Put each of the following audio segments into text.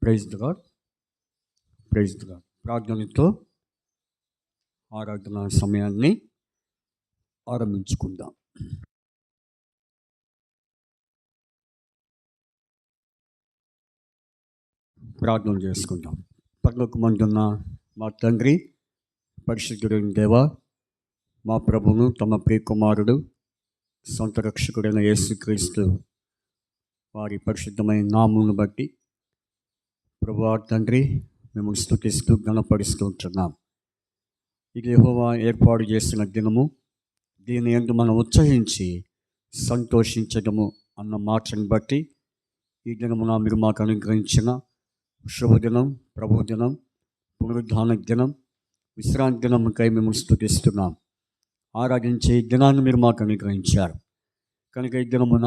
Praise the lord. Praise the lord. ప్రార్థనతో ఆరాధన సమయాన్ని ఆరంభించుకుందాం. ప్రార్థన చేసుకుందాం. పరలోకమందున్న మా తండ్రి, పరిశుద్ధుడైన దేవా, మా ప్రభువును తమ ప్రియకుమారుడు సొంత రక్షకుడైన యేసుక్రీస్తు వారి పరిశుద్ధమైన నామమును బట్టి ప్రభువా తండ్రి మేము స్తుతిస్తూ ఘనపరుస్తూ ఉంటున్నాం. ఇది యెహోవా ఏర్పాటు చేసిన దినము, దీని యందు మనం ఉత్సహించి సంతోషించడము అన్న మాటను బట్టి ఈ దినమున మీరు మాకు అనుగ్రహించిన శుభదినం, ప్రభుదినం, పునరుద్ధాన దినం, విశ్రాంతి దినముకై మేము స్తుతిస్తున్నాం. ఆరాధించే ఈ దినాన్ని మీరు మాకు అనుగ్రహించారు కనుక ఈ దినమున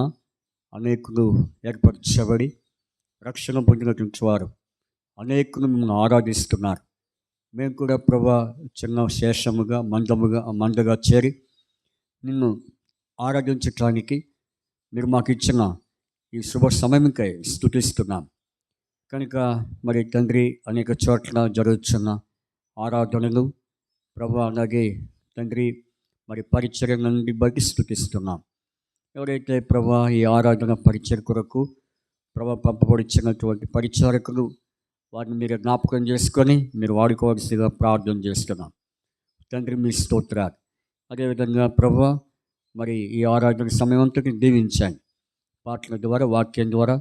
అనేకులు ఏర్పరచబడి రక్షణ పొందినటువంటి వారు అనేకులు మిమ్మల్ని ఆరాధిస్తున్నారు. మేము కూడా ప్రభా చిన్న శేషముగా మందగా చేరి నిన్ను ఆరాధించటానికి మీరు మాకు ఇచ్చిన ఈ శుభ సమయంకై స్తుతిస్తున్నాం. కనుక మరి తండ్రి అనేక చోట్ల జరుగుతున్న ఆరాధనలు ప్రభా, అలాగే తండ్రి మరి పరిచర్య నుండి బట్టి స్తుతిస్తున్నాం. ఎవరైతే ప్రభా ఈ ఆరాధన పరిచర్య కొరకు ప్రభా పంపబడిచినటువంటి పరిచారకులు వారిని మీరు జ్ఞాపకం చేసుకొని మీరు వాడుకోవాల్సిందిగా ప్రార్థన చేస్తున్నాం. తండ్రి మీ స్తోత్రాలు. అదేవిధంగా ప్రభా మరి ఈ ఆరాధన సమయం అంతటి దీవించండి. పాటల ద్వారా, వాక్యం ద్వారా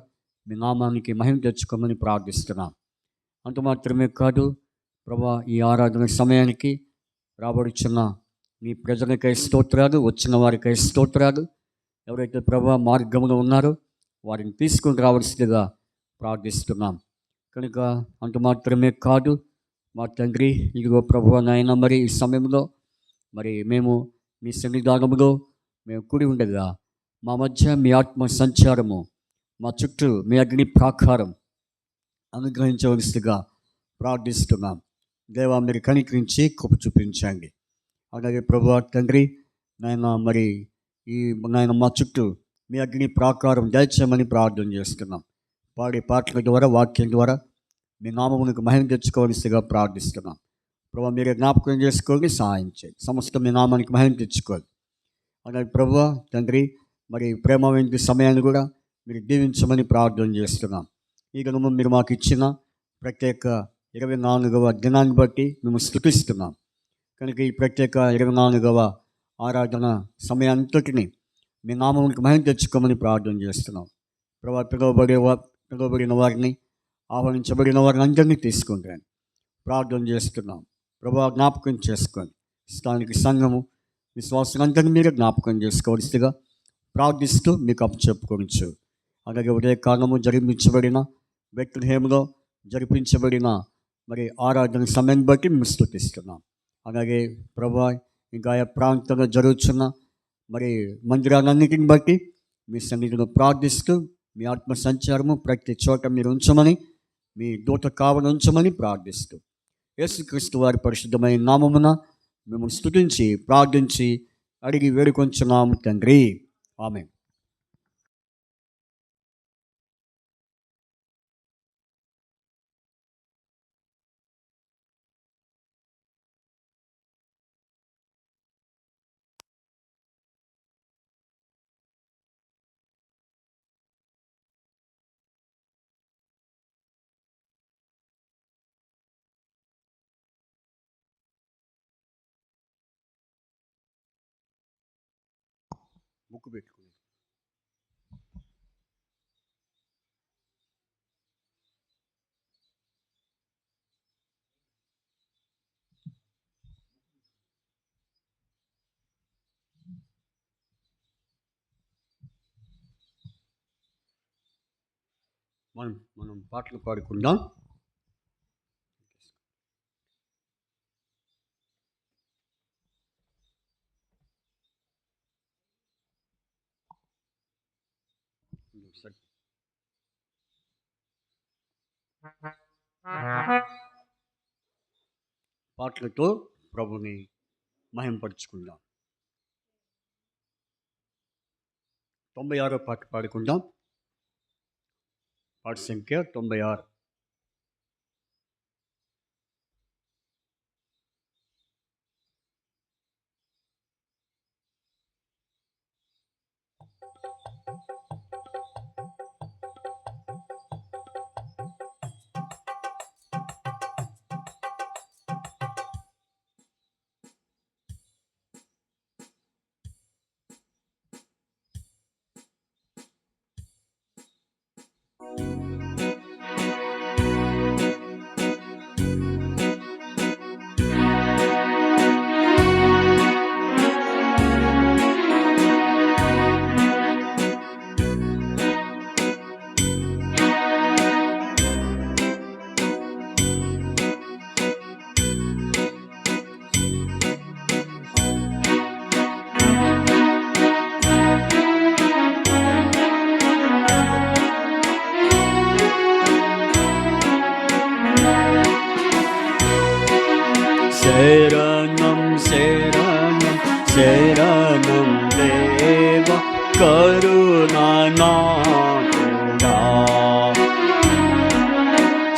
మీ నామానికి మహిమ తెచ్చుకోమని ప్రార్థిస్తున్నాం. అంత మాత్రమే కాదు ప్రభా, ఈ ఆరాధన సమయానికి రాబడుచున్న మీ ప్రజలకై స్తోత్రాలు, వచ్చిన వారికై స్తోత్రాలు. ఎవరైతే ప్రభా మార్గంలో ఉన్నారో వారిని తీసుకుని రావాల్సిందిగా ప్రార్థిస్తున్నాం. కనుక అంత మాత్రమే కాదు మా తండ్రి, ఇదిగో ప్రభు నాయన మరి ఈ సమయంలో మరి మేము మీ సన్నిధానములో మేము కూడి ఉండగా మా మధ్య మీ ఆత్మ సంచారము, మా చుట్టూ మీ అగ్ని ప్రాకారం అనుగ్రహించవలసిగా ప్రార్థిస్తున్నాం. దేవా మీరు కనికరించి కృప చూపించండి. అలాగే ప్రభు తండ్రి నాయన మరి ఈ నాయన మా చుట్టూ మీ అగ్ని ప్రాకారం దయచేయమని ప్రార్థన చేస్తున్నాం. పాడే పాటల ద్వారా, వాక్యం ద్వారా మీ నామమునకు మహిమ తెచ్చుకోవాల్సిగా ప్రార్థిస్తున్నాం. ప్రభు మీరే జ్ఞాపకం చేసుకోండి, సహాయం చేయండి. సమస్త మీ నామానికి మహిమ తెచ్చుకోవాలి. అలాగే ప్రభు తండ్రి మరి ప్రేమమైన సమయాన్ని కూడా మీరు దీవించమని ప్రార్థన చేస్తున్నాం. ఈ దినము మీరు మాకు ఇచ్చిన ప్రత్యేక 24వ దినాన్ని బట్టి మేము స్తుతిస్తున్నాం. కనుక ఈ ప్రత్యేక 24వ ఆరాధన సమయాంతటిని మీ నామమునికి మహిమ తెచ్చుకోమని ప్రార్థన చేస్తున్నాం. ప్రభు పిలువబడిన వారిని, ఆహ్వానించబడిన వారిని అందరినీ తీసుకుంటాను ప్రార్థన చేస్తున్నాం. ప్రభు జ్ఞాపకం చేసుకోండి. స్థానిక సంఘము విశ్వాసులందరినీ మీరు జ్ఞాపకం చేసుకోవాల్సిగా ప్రార్థిస్తూ మీకు అప్పచెప్పుకోవచ్చు. అలాగే ఉదయ కాలము జరిపించబడిన బెత్లెహేములో జరిపించబడిన మరి ఆరాధన సమయాన్ని బట్టి మేము స్తుతిస్తున్నాం. అలాగే ప్రభు ఇంకా ఆయా ప్రాంతంలో జరుగుతున్న మరి మందిరాలన్నిటిని బట్టి మీ సన్నిధిలో ప్రార్థిస్తూ మీ ఆత్మ సంచారము ప్రతి చోట మీరు ఉంచమని, మీ దూత కావని ఉంచమని ప్రార్థిస్తూ యేసుక్రీస్తు వారి పరిశుద్ధమైన నామమున మేము స్తుతించి ప్రార్థించి అడిగి వేడుకొంచున్నాము తండ్రి, ఆమేన్. ముక్కు పెట్టుకుని మనం పాటలు పాడుకుందాం. పాటలతో ప్రభుని మహింపరుచుకుందాం. 96వ పాట పాడుకుందాం. పాట సంఖ్య 96.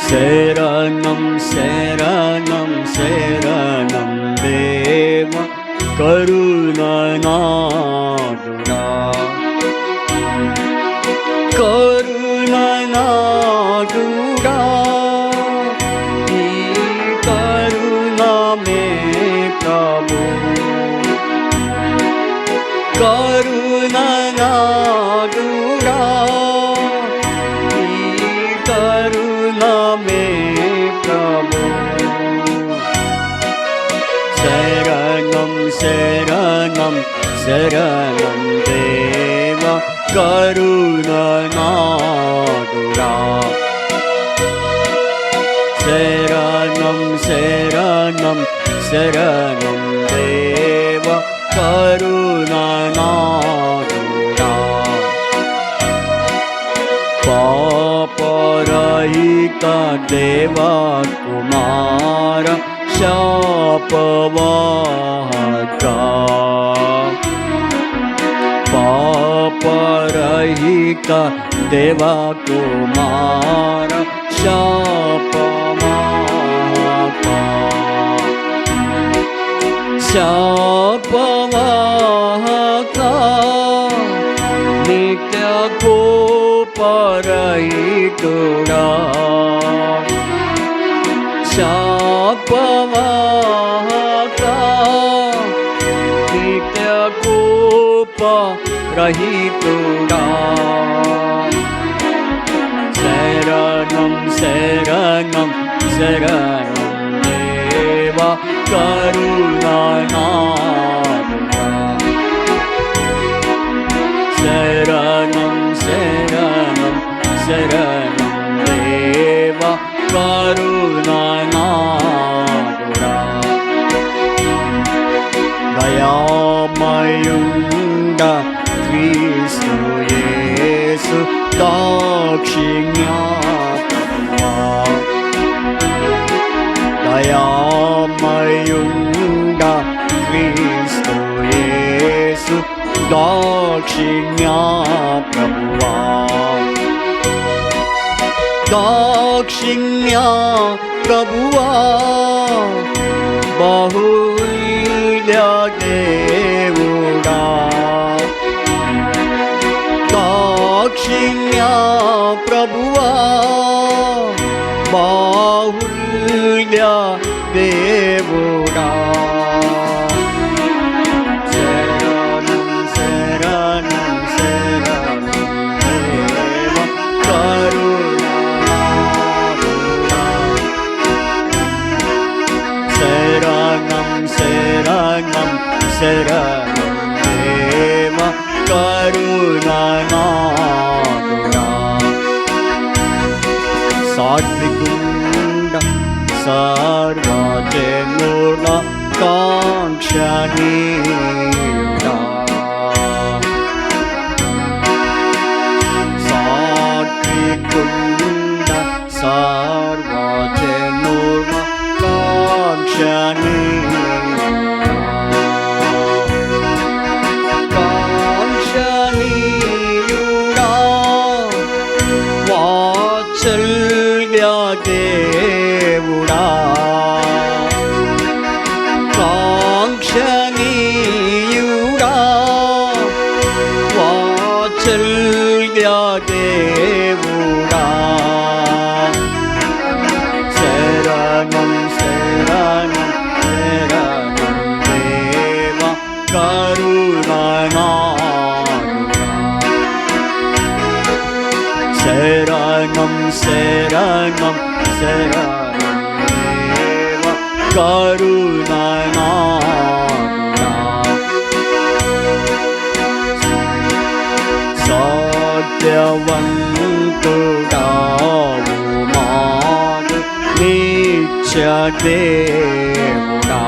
శరణం శరణం శరణం దేవ కరుణనాదుడా కరుణనాదుడా ఈ కరుణ మే ప్రభు కరుణనాదుడా ఈ కరుణ మే ప్రభు శరణం శరణం శరణం దేవ కరుణనాదుడా శరణం శరణం శరణం దేవ కరుణనాదుడా పాపరహిత దేవా కుమార శాపవాహక పాపరహిత దేవా కుమార శాపవాహక శాపవాహక నిత్య కోపరహితుడా శాపవాహక నిత్య కోపరహితుడా శరణం శరణం శరణం దేవ కరుణనాదుడా శరణం శరణం శరణం దేవ కరుణనాదుడా దయామయుండ క్రీస్తు యేసు దాక్షిణ్యమా దయామయుండ క్రీస్తు యేసు దాక్షిణ్య ప్రభువా దాక్షిణ్య ప్రభువా బాహుల్య దేవుడా దాక్షిణ్య ప్రభువా బాహుల్య దేవుడా శరణం శరణం శరణం దేవ కరుణనాదుడా శరణం శరణం శరణం దేవ కరుణనాదుడా సాత్వికుండ సర్వజనుల కాంక్షణీయుడా సాత్వికుండ సర్వజనుల కాంక్షణీయుడా వాత్సల్య దేవుడా కాంక్షణీయుడా వాత్సల్య దేవుడా శరణం శరణం శరణం దేవ కరుణనాదుడా శరణం శరణం శరణం దేవ కరుణనాదుడా సత్యవంతుడావు మాడు నిత్య దేవుడా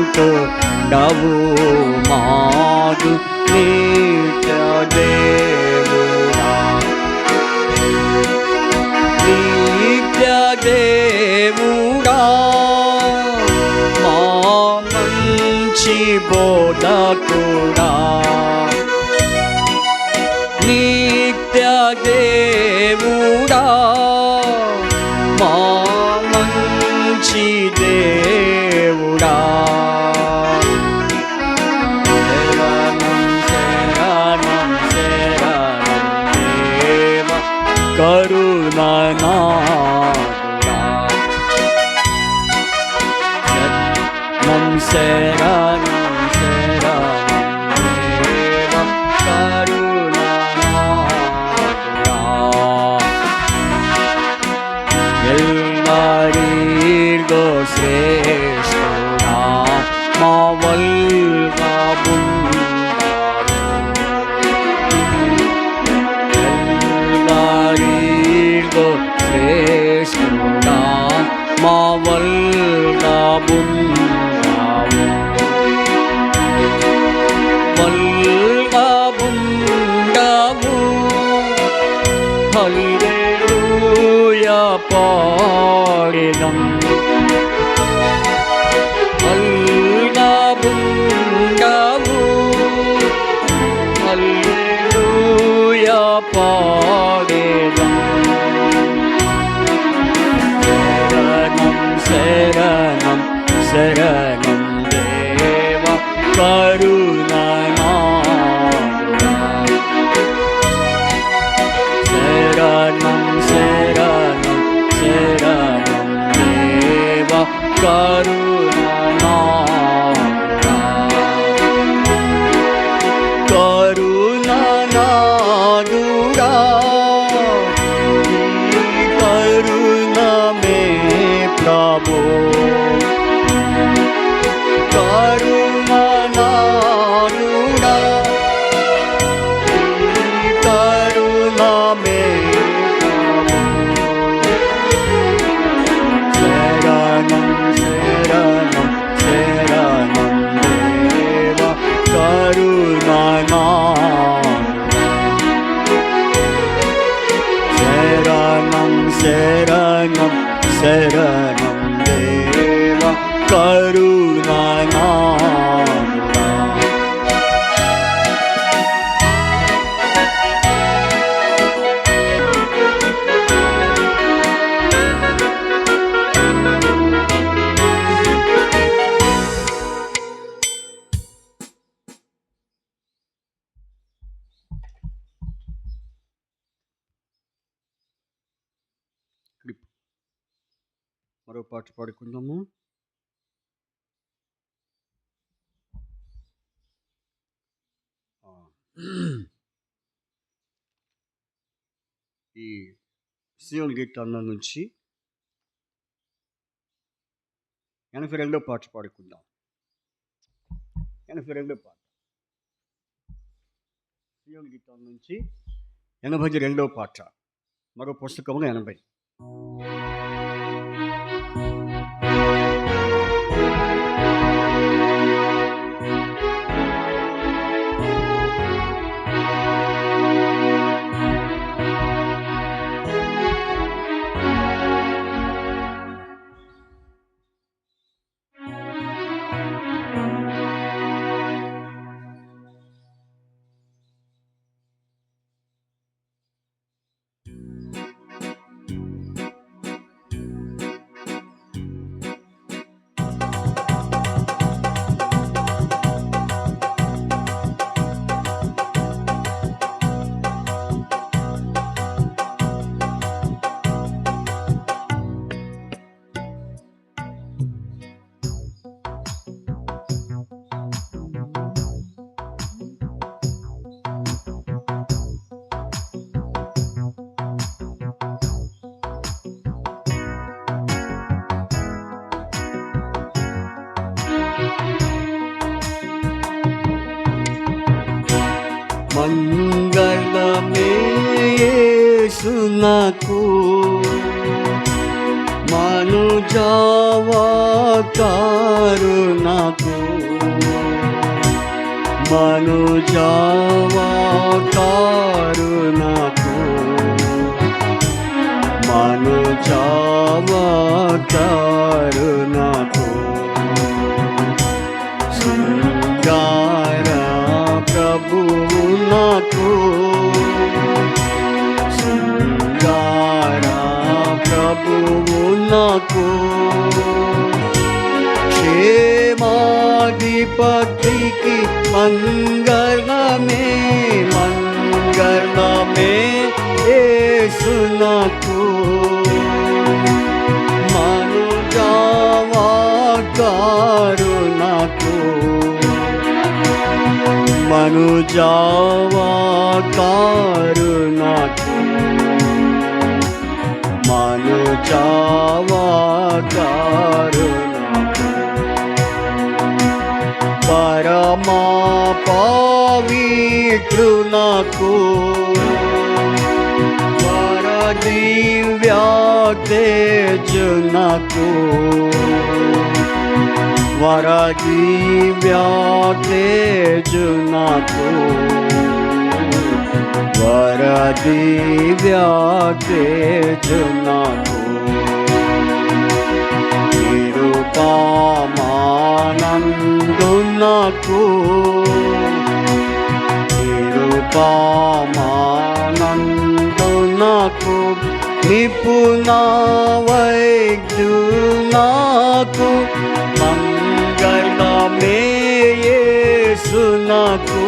సత్యవంతుడవు మాడు నిత్య దేవుడా నిత్య దేవుడా మా మంచి బోధకుడా నిత్య దేవుడా మా మంచి దేవుడా శరణం శరణం శరణం దేవ కరుణానాథుడా శరణం శ్రేష్ఠుడా మా వల్గా బుందారీర్గో శ్రేష్ఠుడా మా వల్గా బుందావు వల్గా బుందావు హల్లెలూయా పాడెదం పాడేదం శరణం శరణం దేవ కరుణానాథుడా శరణం శరణం శరణం దేవ కరుణానాథుడా కరుణానాథుడా ప్రభు కరుణానాథుడా కరుణమే శరణం శరణం శరణం దేవ కరుణానాథుడా శరణం శరణం శరణం దేవ కరుణానాథుడా మరో పాట పాడుకుందాము. ఈ సియోన్ గీతాల నుంచి 82వ పాట పాడుకుందాం. 82వ పాట సియోన్ గీతాల నుంచి 82వ పాట. మరో పుస్తకంలో 80. మంగళమే యేసునకు మనుజావతారునకు మనుజావతారునకు మనుజావతారునకు ప్రభువు నాకు క్షేమాధిపతికి మంగళమే మంగళమే యేసు నాకు మనుజావాకారు నాకు మనుజావాకారు నాకు మనుజావాకారు నాకు పరమా పవిత్రు నాకు దివ్యా తేజు నాకు వర దివ్యా తేజు నాకు వర దివ్యా తేజు నాకు నిరుపమానందు నాకు నిరుపమానందు నాకు నిపుణ వైద్యు నాకు మంగళమే యేసు నాకు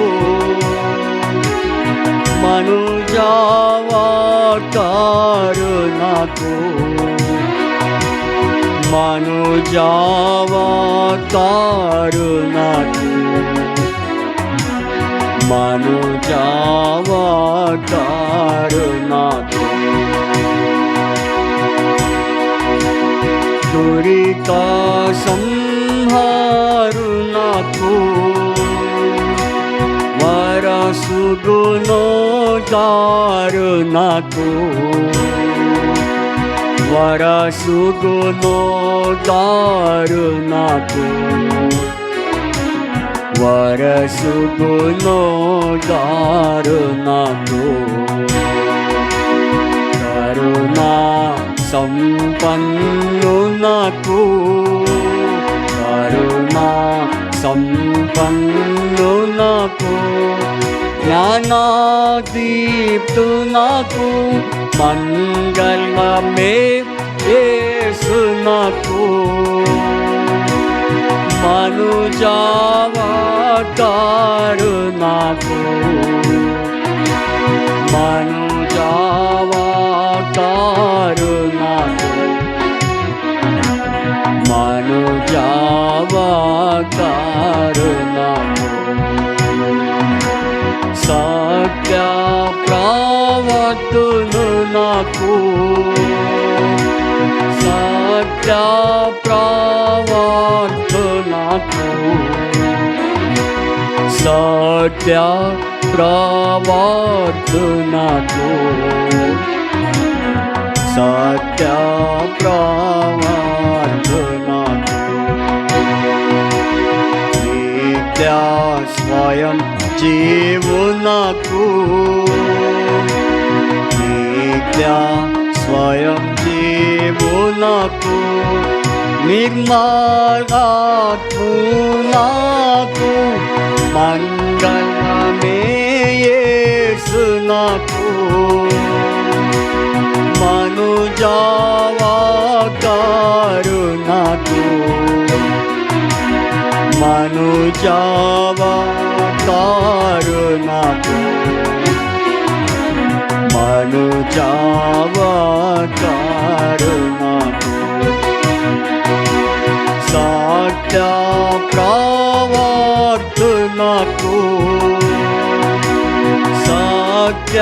మనుజావాకారు నాకు మనుజావాకారు నాకు మనుజావాకారు నాకు దురితా సంహారు నాకు వరసుగుణోదారు నాకు వరసుగుణోదారు నాకు వరసుగుణోదారు నాకు కరుణా సంపన్ను నాకు కరుణా సంపన్ను నాకు జ్ఞానాదీప్తు నాకు మంగళమే యేసు నాకు మనుజావాకారు నాకు మనుజావాకారు నాకు మనుజావాకారు నాకు సత్య ప్రవర్తులు నాకు సత్య ప్రవర్తు నాకు సత్య ప్రవర్తు నాకు సత్య ప్రవర్తు నాకు నిత్య స్వయం జీవు నాకు నిత్య స్వయం జీవు నాకు నిర్మలాత్ము నాకు మంగళమే యేసు నాకు మనుజావాకారు నాకు మనుజావాకారు నాకు మనుజావాకారు నాకు సత్య ప్రవర్తు నాకు సత్య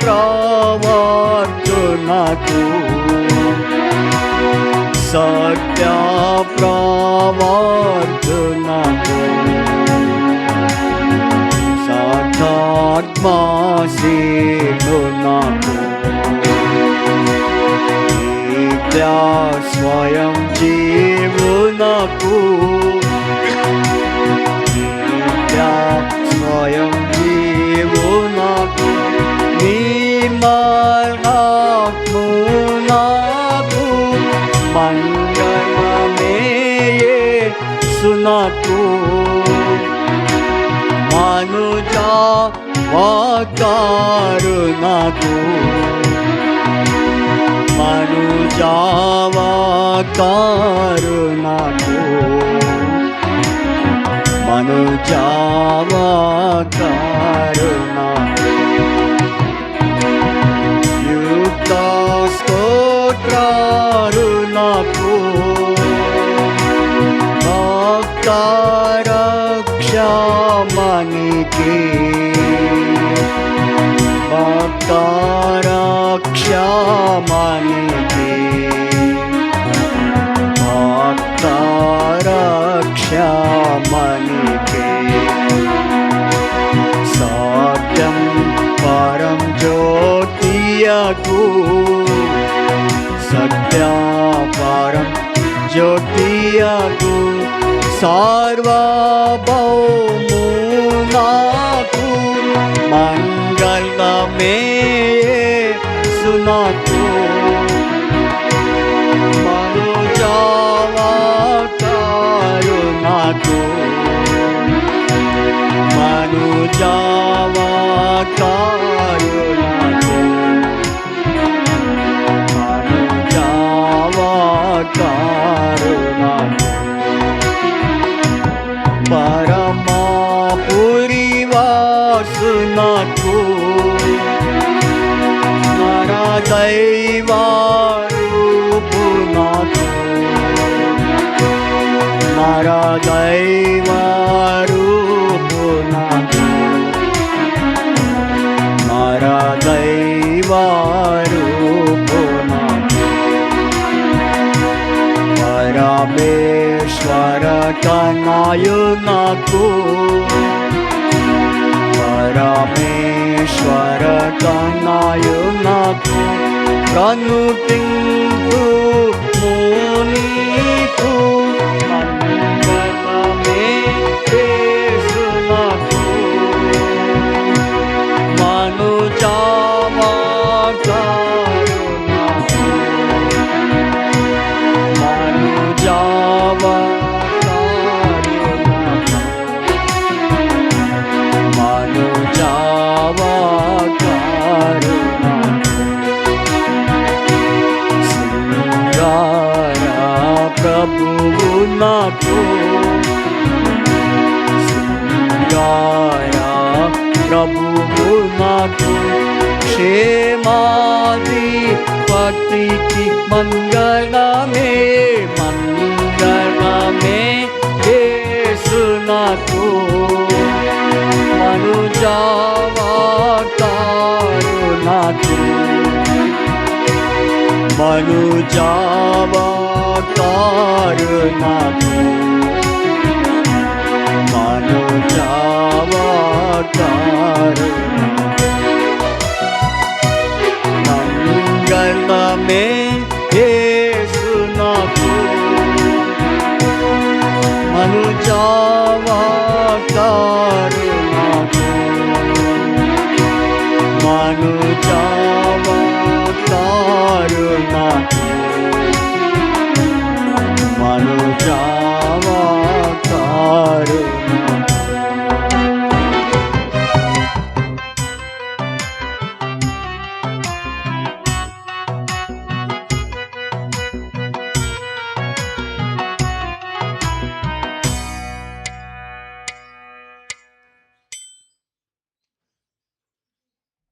ప్రవర్తు నాకు సత్య ప్రవర్తు నాకు సతాత్మాశీలు నాకు నిత్య స్వయం జీవు నాకు నిత్య స్వయం జీవు నాకు నిర్మలాత్ము నాకు మంగళమే యేసు నాకు మనుజావాకారు నాకు మనుజావా కరుణకు మనుజావా కరుణకు యుక్త స్తోత్రాలు నాకు భక్త రక్షమనికి భక్త రక్షమనికి భక్త రక్షమనికి సత్యం పరం జ్యోతియకు సత్య పరం జ్యోతియకు సార్వభౌము నాకు మంగళమే సునాకు మనుజావా కరుణకు మనుజావా కరుణకు మనుజావా కరుణకు పరమాపురివాసునకు నరదైవారూపునకు నరదైవారూపునకు నరదైవారూపునకు పరమేశ్వర కనయునకు పరమేశ్వర కనయునకు ప్రణుతింతు మునీకు మంగళమే యేసునకు మనుజావా కరుణకు మనుజావా కరుణకు మనుజావా కరుణకు శృంగార ప్రభువు నాకు శృంగార ప్రభువు నాకు క్షేమాది పతికి మంగళమే మంగళమే యేసునకు మనుజావా కరుణకు మనుజావా కరుణకు మనుజావా కరుణకు మంగళమే యేసునకు మనుజావా కరుణకు మనుజావా కరుణకు మనుజావా కరుణకు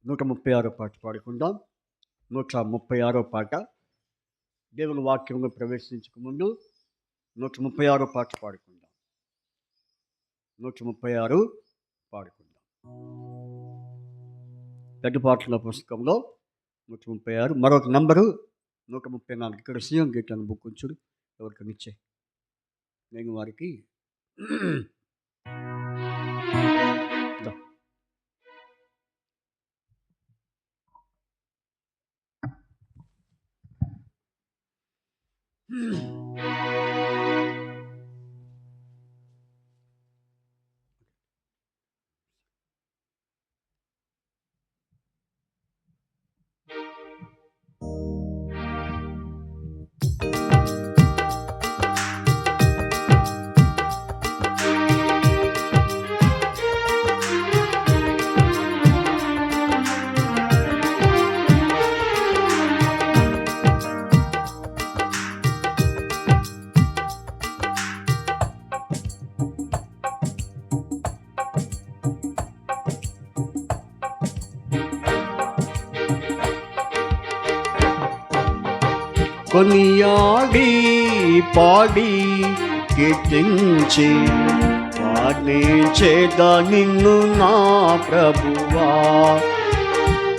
నూట 36 పాట పాడుకుందాం. 136 పాట. దేవుని వాక్యంలో ప్రవేశించక ముందు 136 పాట పాడుకుందాం. 136 పాడుకుందాం. పెద్ద పాటల పుస్తకంలో 136, మరొక నంబరు 134. ఇక్కడ సీఎం గేట్ అని బుక్ ఉంచుడు, ఎవరికైనా ఇచ్చే నేను వారికి కొనియాడి పాడి కీర్తించి వర్ణించేదా నిన్ను నా ప్రభువా.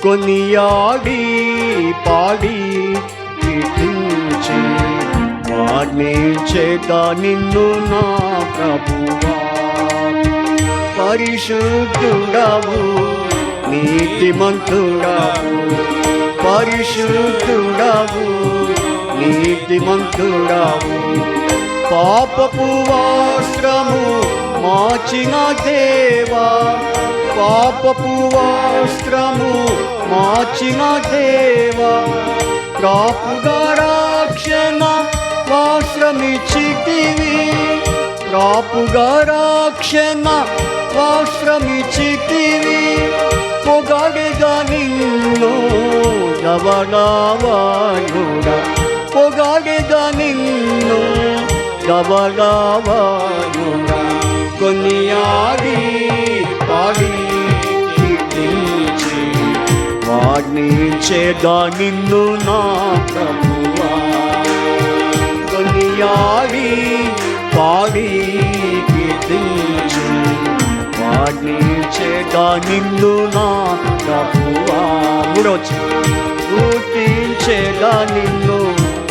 కొనియాడి పాడి కీర్తించి వర్ణించేదా నిన్ను నా ప్రభువా. పరిశుద్ధుడవు నీతిమంతుడవు, పరిశుద్ధుడవు నీతిమంతుడవు, పాపపు వస్త్రము మార్చిన దేవా, పాపపు వస్త్రము మార్చిన దేవా, ప్రాపుగా రక్షణ వస్త్రమిచ్చితివి, ప్రాపుగా రక్షణ వస్త్రమిచ్చితివి. పొగడెదా నిన్ను గవగవానుడా, పొగడెదా నిన్ను గవగవానుడా. కొనియాడి పాడి కీర్తించి వర్ణించేదా నిన్ను నా ప్రభువా. కొనియాడి పాడి కీర్తించి వర్ణించేదా నిన్ను నా ప్రభువా. మూడొచ్చు, గుర్తించేదా నిన్ను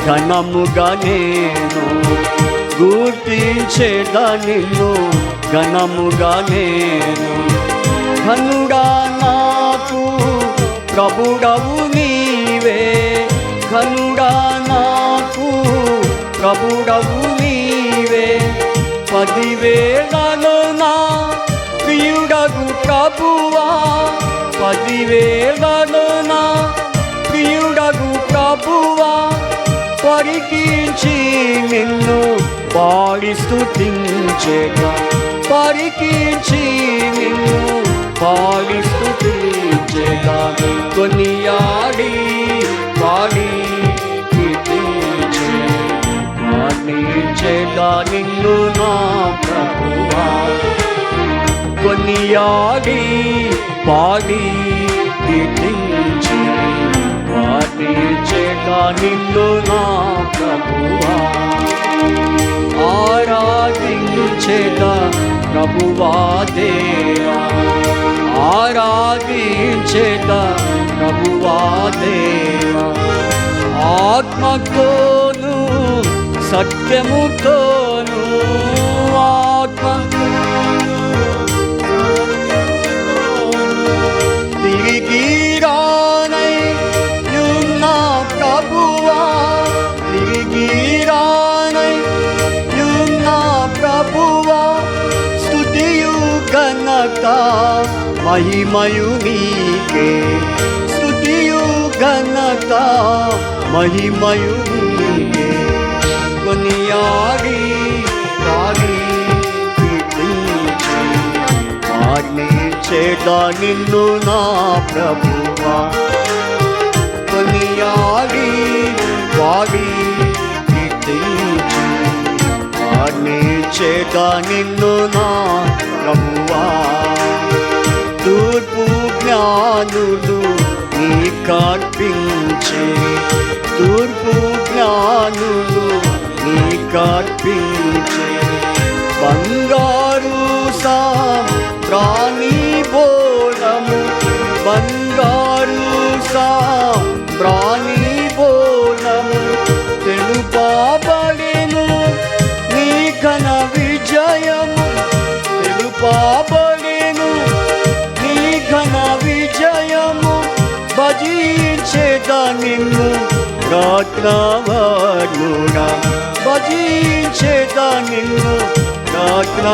ఘనముగా నేను, గుర్తించేదా నిన్ను ఘనముగా నేను. ఘనుడా నాకు ప్రభుడవు నీవే, ఘనుడా నాకు ప్రభుడవు నీవే. 10,000 నా ప్రియుడగు ప్రభువా, 10,000 నా ప్రియుడగు ప్రభువా. పరికించి నిన్ను పాడి స్తుతించేగా, పరికించి నిన్ను పాడి స్తుతించేగా. కొనియాడి పాడి కీర్తించి వర్ణించేగా నిన్ను నా ప్రభువా. కొనియాడి పాడి కీర్తించి వర్ణించేగా నిన్ను నా ప్రభువా. ఆరాధించేగా ప్రభువా దేవా, ఆరాధించేగా ప్రభువా దేవా. ఆత్మతోను సత్యముతోను, తిరిగి రానై యున్న ప్రభువా, తిరిగి రానై యున్న ప్రభువా. స్తుతియు ఘనత మహిమయు నీకే, స్తుతియు ఘనత మహిమయు నీకే. కొనియాడి పాడి కీర్తించి వర్ణించేదా నిన్ను నా ప్రభువా. కొనియాడి పాడి కీర్తించి వర్ణించేదా నిన్ను నా ప్రభువా. తూర్పు జ్ఞానులు నీకర్పించే, తూర్పు జ్ఞానులు నీకర్పించే. బంగారు సాంబ్రాణి బోళము, బంగారు సాంబ్రాణి బోళము. తెలుపబడెను నీ ఘన విజయము, తెలుపబడెను నీ ఘన విజయము. భజించేదా నిన్ను రత్నవర్ణుడా, భజించేదా నిన్ను రత్న.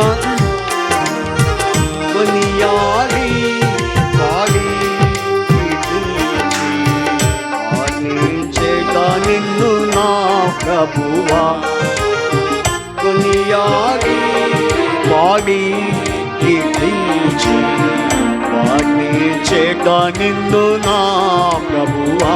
కొనియాడి పాడి కీర్తించి వర్ణించేదా నిన్ను నా ప్రభువా. కొనియాడి పాడి కీర్తించి వర్ణించేదా నిన్ను నా ప్రభువా.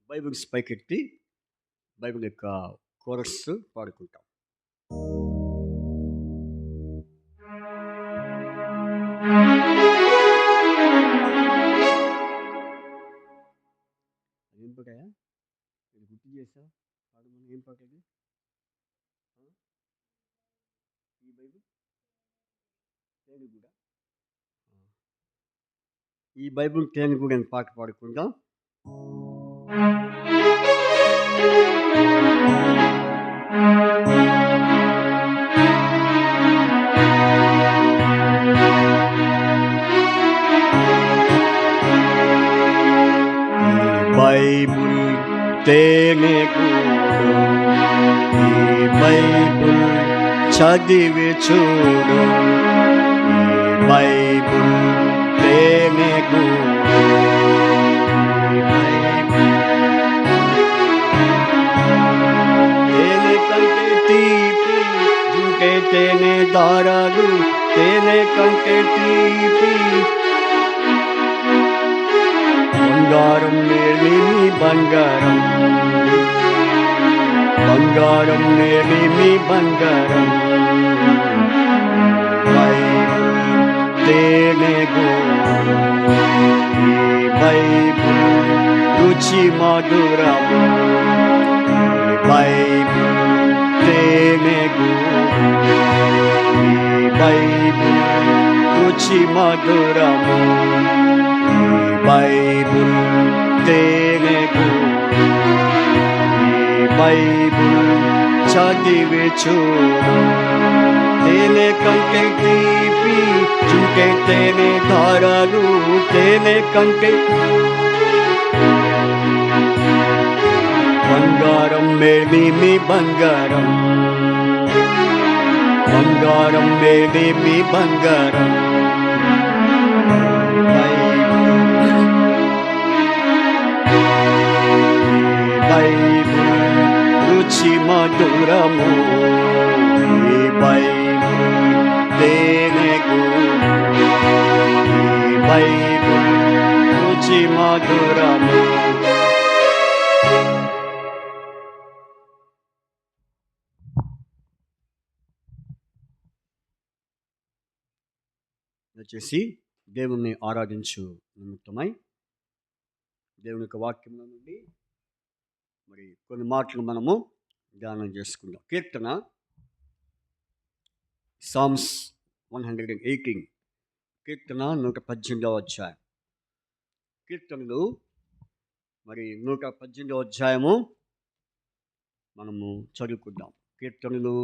బైబిల్స్ పైకెత్తి బైబిల్ యొక్క కోరస్ పాడుకుంటాం. ఏం పాటయా గుర్తు చేసా పాడమని? ఏం పాట అది? ఈ బైబిల్ తేనెగూడ, ఈ బైబిల్ తేనెగూడ అని పాట పాడుకుంటాం. బైబుల్ తేనెగూడు, ఈ బైబుల్ చదివి చూడు, ఈ బైబుల్ తేనెగూడు, తేనె కంటే తీపి జుంటే తేనె దారాలు, తేనె కంటే తీపి బంగారం మేలిమి బంగారం, బంగారం మేలిమి బంగారం, బైబుల్ తేనెగూడు, ఈ బైబుల్ రుచి మధురము, ఈ బైబుల్ తేనెగూడు, ఈ బైబుల్ రుచి మధురము, బైబుల్ తేనెగూడు, ఈ బైబుల్ చదివి చూడు, తేనె కంటే తీపి చుంటే తేనె ధారాలు, తేనె కంటే బంగారం మేలిమి బంగారం, బంగారం మేలిమి బంగారం, బైబుల్ రుచి మధురము, ఈ బైబుల్ తేనెగూడు, ఈ బైబుల్ రుచి మధురము. దయచేసి దేవుణ్ణి ఆరాధించు నిమిత్తమై దేవుని యొక్క వాక్యం నుండి మరి కొన్ని మాటలు మనము ధ్యానం చేసుకుందాం. కీర్తన సామ్స్ 118, కీర్తన 118వ అధ్యాయం. కీర్తనలు మరి 118వ అధ్యాయము మనము చదువుకుందాం. కీర్తనలు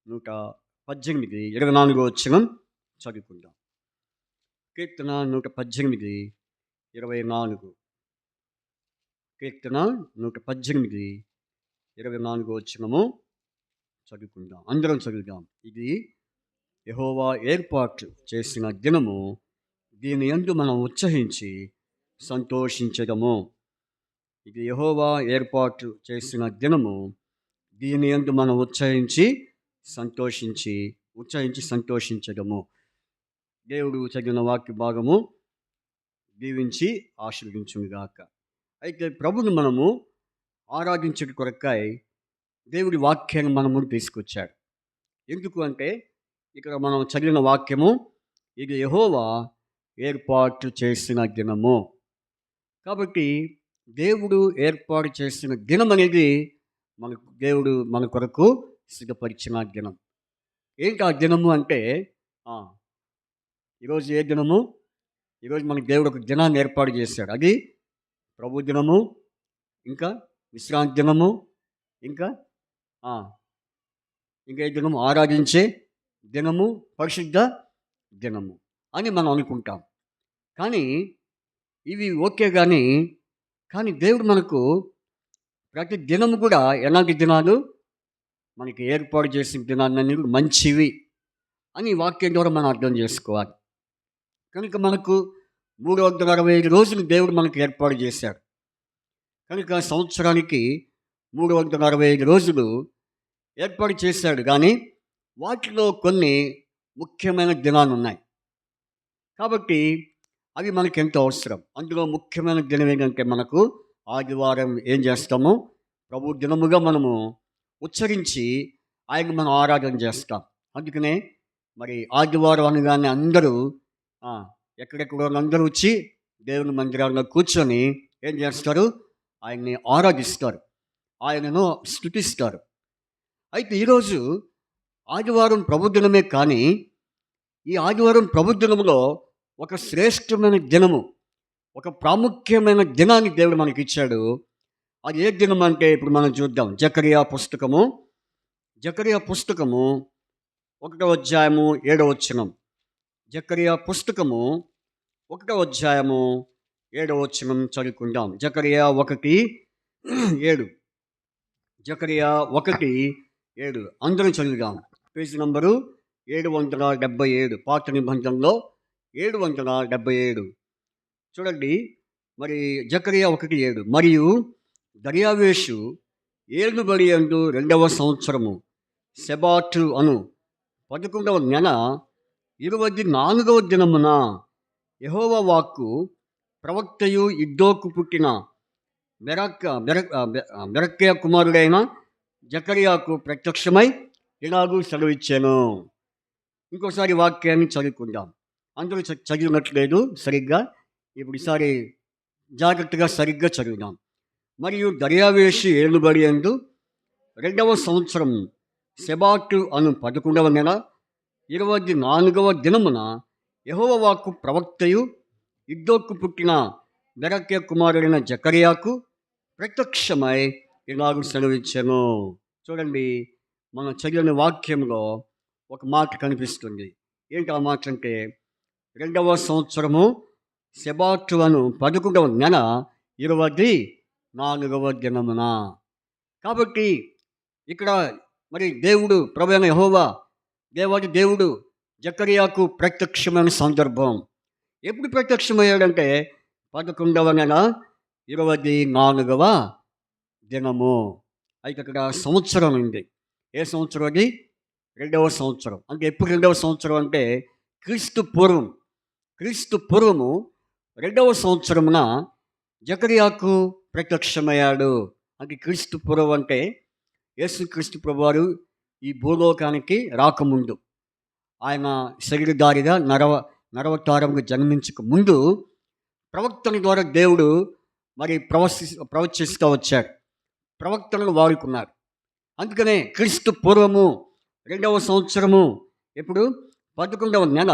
118, 24వ వచనం చదువుకుందాం. కీర్తన 118, 24. కీర్తన 118, 24వ వచనము చదువుకుందాం. అందరం చదువుదాం. ఇది యెహోవా ఏర్పాటు చేసిన దినము, దీని యందు మనం ఉత్సహించి సంతోషించదము. ఇది యెహోవా ఏర్పాటు చేసిన దినము, దీని యందు మనం ఉత్సహించి సంతోషించదము. దేవుడు చదివిన వాక్య భాగము దీవించి ఆశీర్వదించుగాక. అయితే ప్రభుని మనము ఆరాధించడం కొరకై దేవుడి వాక్యాన్ని మనము తీసుకొచ్చాడు. ఎందుకు అంటే ఇక్కడ మనం చదివిన వాక్యము, ఇది యెహోవా ఏర్పాటు చేసిన దినము. కాబట్టి దేవుడు ఏర్పాటు చేసిన దినం అనేది దేవుడు మన కొరకు సిద్ధపరిచిన దినం. ఏంటి ఆ దినము అంటే, ఈరోజు ఏ దినము? ఈరోజు మనకు దేవుడు ఒక దినాన్ని ఏర్పాటు చేశాడు. అది ప్రభు దినము, ఇంకా విశ్రాంతి దినము, ఇంకా ఏ దినము? ఆరాధించే దినము, పరిశుద్ధ దినము అని మనం అనుకుంటాం. కానీ ఇవి ఓకే, కానీ దేవుడు మనకు ప్రతి దినము కూడా ఎలాంటి దినాలు మనకి ఏర్పాటు చేసిన దినాన్ని మంచివి అని వాక్యం ద్వారా మనం అర్థం చేసుకోవాలి. కనుక మనకు 365 రోజులు దేవుడు మనకు ఏర్పాటు చేశాడు. కనుక సంవత్సరానికి 365 రోజులు ఏర్పాటు చేశాడు. కానీ వాటిలో కొన్ని ముఖ్యమైన దినాలు ఉన్నాయి. కాబట్టి అవి మనకి ఎంతో అవసరం. అందులో ముఖ్యమైన దినం ఏంటంటే మనకు ఆదివారం ఏం చేస్తాము? ప్రభు దినముగా మనము ఉచ్చరించి ఆయన్ని మనం ఆరాధన చేస్తాం. అందుకనే మరి ఆదివారం అనగానే అందరూ ఆ, ఎక్కడెక్కడో అందరూ వచ్చి దేవుని మందిరాల్లో కూర్చొని ఏం చేస్తారు? ఆయన్ని ఆరాధిస్తారు, ఆయనను స్తుతిస్తారు. అయితే ఈరోజు ఆదివారం ప్రభు దినమే కానీ ఈ ఆదివారం ప్రభు దినములో ఒక శ్రేష్టమైన దినము, ఒక ప్రాముఖ్యమైన దినాన్ని దేవుడు మనకి ఇచ్చాడు. అది ఏ దినం అంటే ఇప్పుడు మనం చూద్దాం. జకరియా పుస్తకము 1వ అధ్యాయము 7వ వచనం. జకరియా పుస్తకము 1వ అధ్యాయము 7వ వచనం చదువుకుందాం. జకరియా 1:7. జకరియా 1:7 అందరం చదువుదాం. పేజీ నంబరు 777, పాత నిబంధనలో 777. చూడండి, మరి జకరియా 1:7. మరియు దర్యావేషు ఏలుబడి యందు 2వ సంవత్సరము సెబాటు అను 11వ నెల 24వ దినమున యెహోవా వాక్కు ప్రవక్తయు ఇద్దోకు పుట్టిన బెరక్య కుమారుడైన జకరియాకు ప్రత్యక్షమై ఇలాగూ సెలవిచ్చాను. ఇంకోసారి వాక్యాన్ని చదువుకుందాం. అందరూ చదివినట్లేదు సరిగ్గా. ఇప్పుడు ఈసారి జాగ్రత్తగా సరిగ్గా చదువుదాం. మరియు దర్యావేషు ఏలుబడి యందు 2వ సంవత్సరం సెబాటు అను 11వ నెల 24వ దినమున యెహోవా వాక్కు ప్రవక్తయు ఇద్దోకు పుట్టిన బెరక్య కుమారుడైన జకరియాకు ప్రత్యక్షమై ఇలాగూ సెలవిచ్చాను. చూడండి, మనం చదివిన వాక్యంలో ఒక మాట కనిపిస్తుంది. ఏంటి ఆ మాట అంటే 2వ సంవత్సరము సెబాటు అను 11వ నెల 24వ దినమున. కాబట్టి ఇక్కడ మరి దేవుడు ప్రభువైన యెహోవా దేవుడు జకరియాకు ప్రత్యక్షమైన సందర్భం. ఎప్పుడు ప్రత్యక్షమయ్యాడంటే 11వ నెల 24వ దినము. అయితే ఇక్కడ సంవత్సరం ఉంది. ఏ సంవత్సరం అది? 2వ సంవత్సరం. అంటే ఎప్పుడు 2వ సంవత్సరం అంటే క్రీస్తు పూర్వము 2వ సంవత్సరమున జకరియాకు ప్రత్యక్షమయ్యాడు. అంటే క్రీస్తు పూర్వం అంటే యేసుక్రీస్తు ప్రభువారు ఈ భూలోకానికి రాకముందు, ఆయన శరీరధారిగా నరవతారంగా జన్మించక ముందు ప్రవక్తల ద్వారా దేవుడు మరి ప్రవచిస్తూ వచ్చాడు. ప్రవక్తలను వాడుకున్నారు. అందుకనే క్రీస్తు పూర్వము 2వ సంవత్సరము ఇప్పుడు 11వ నెల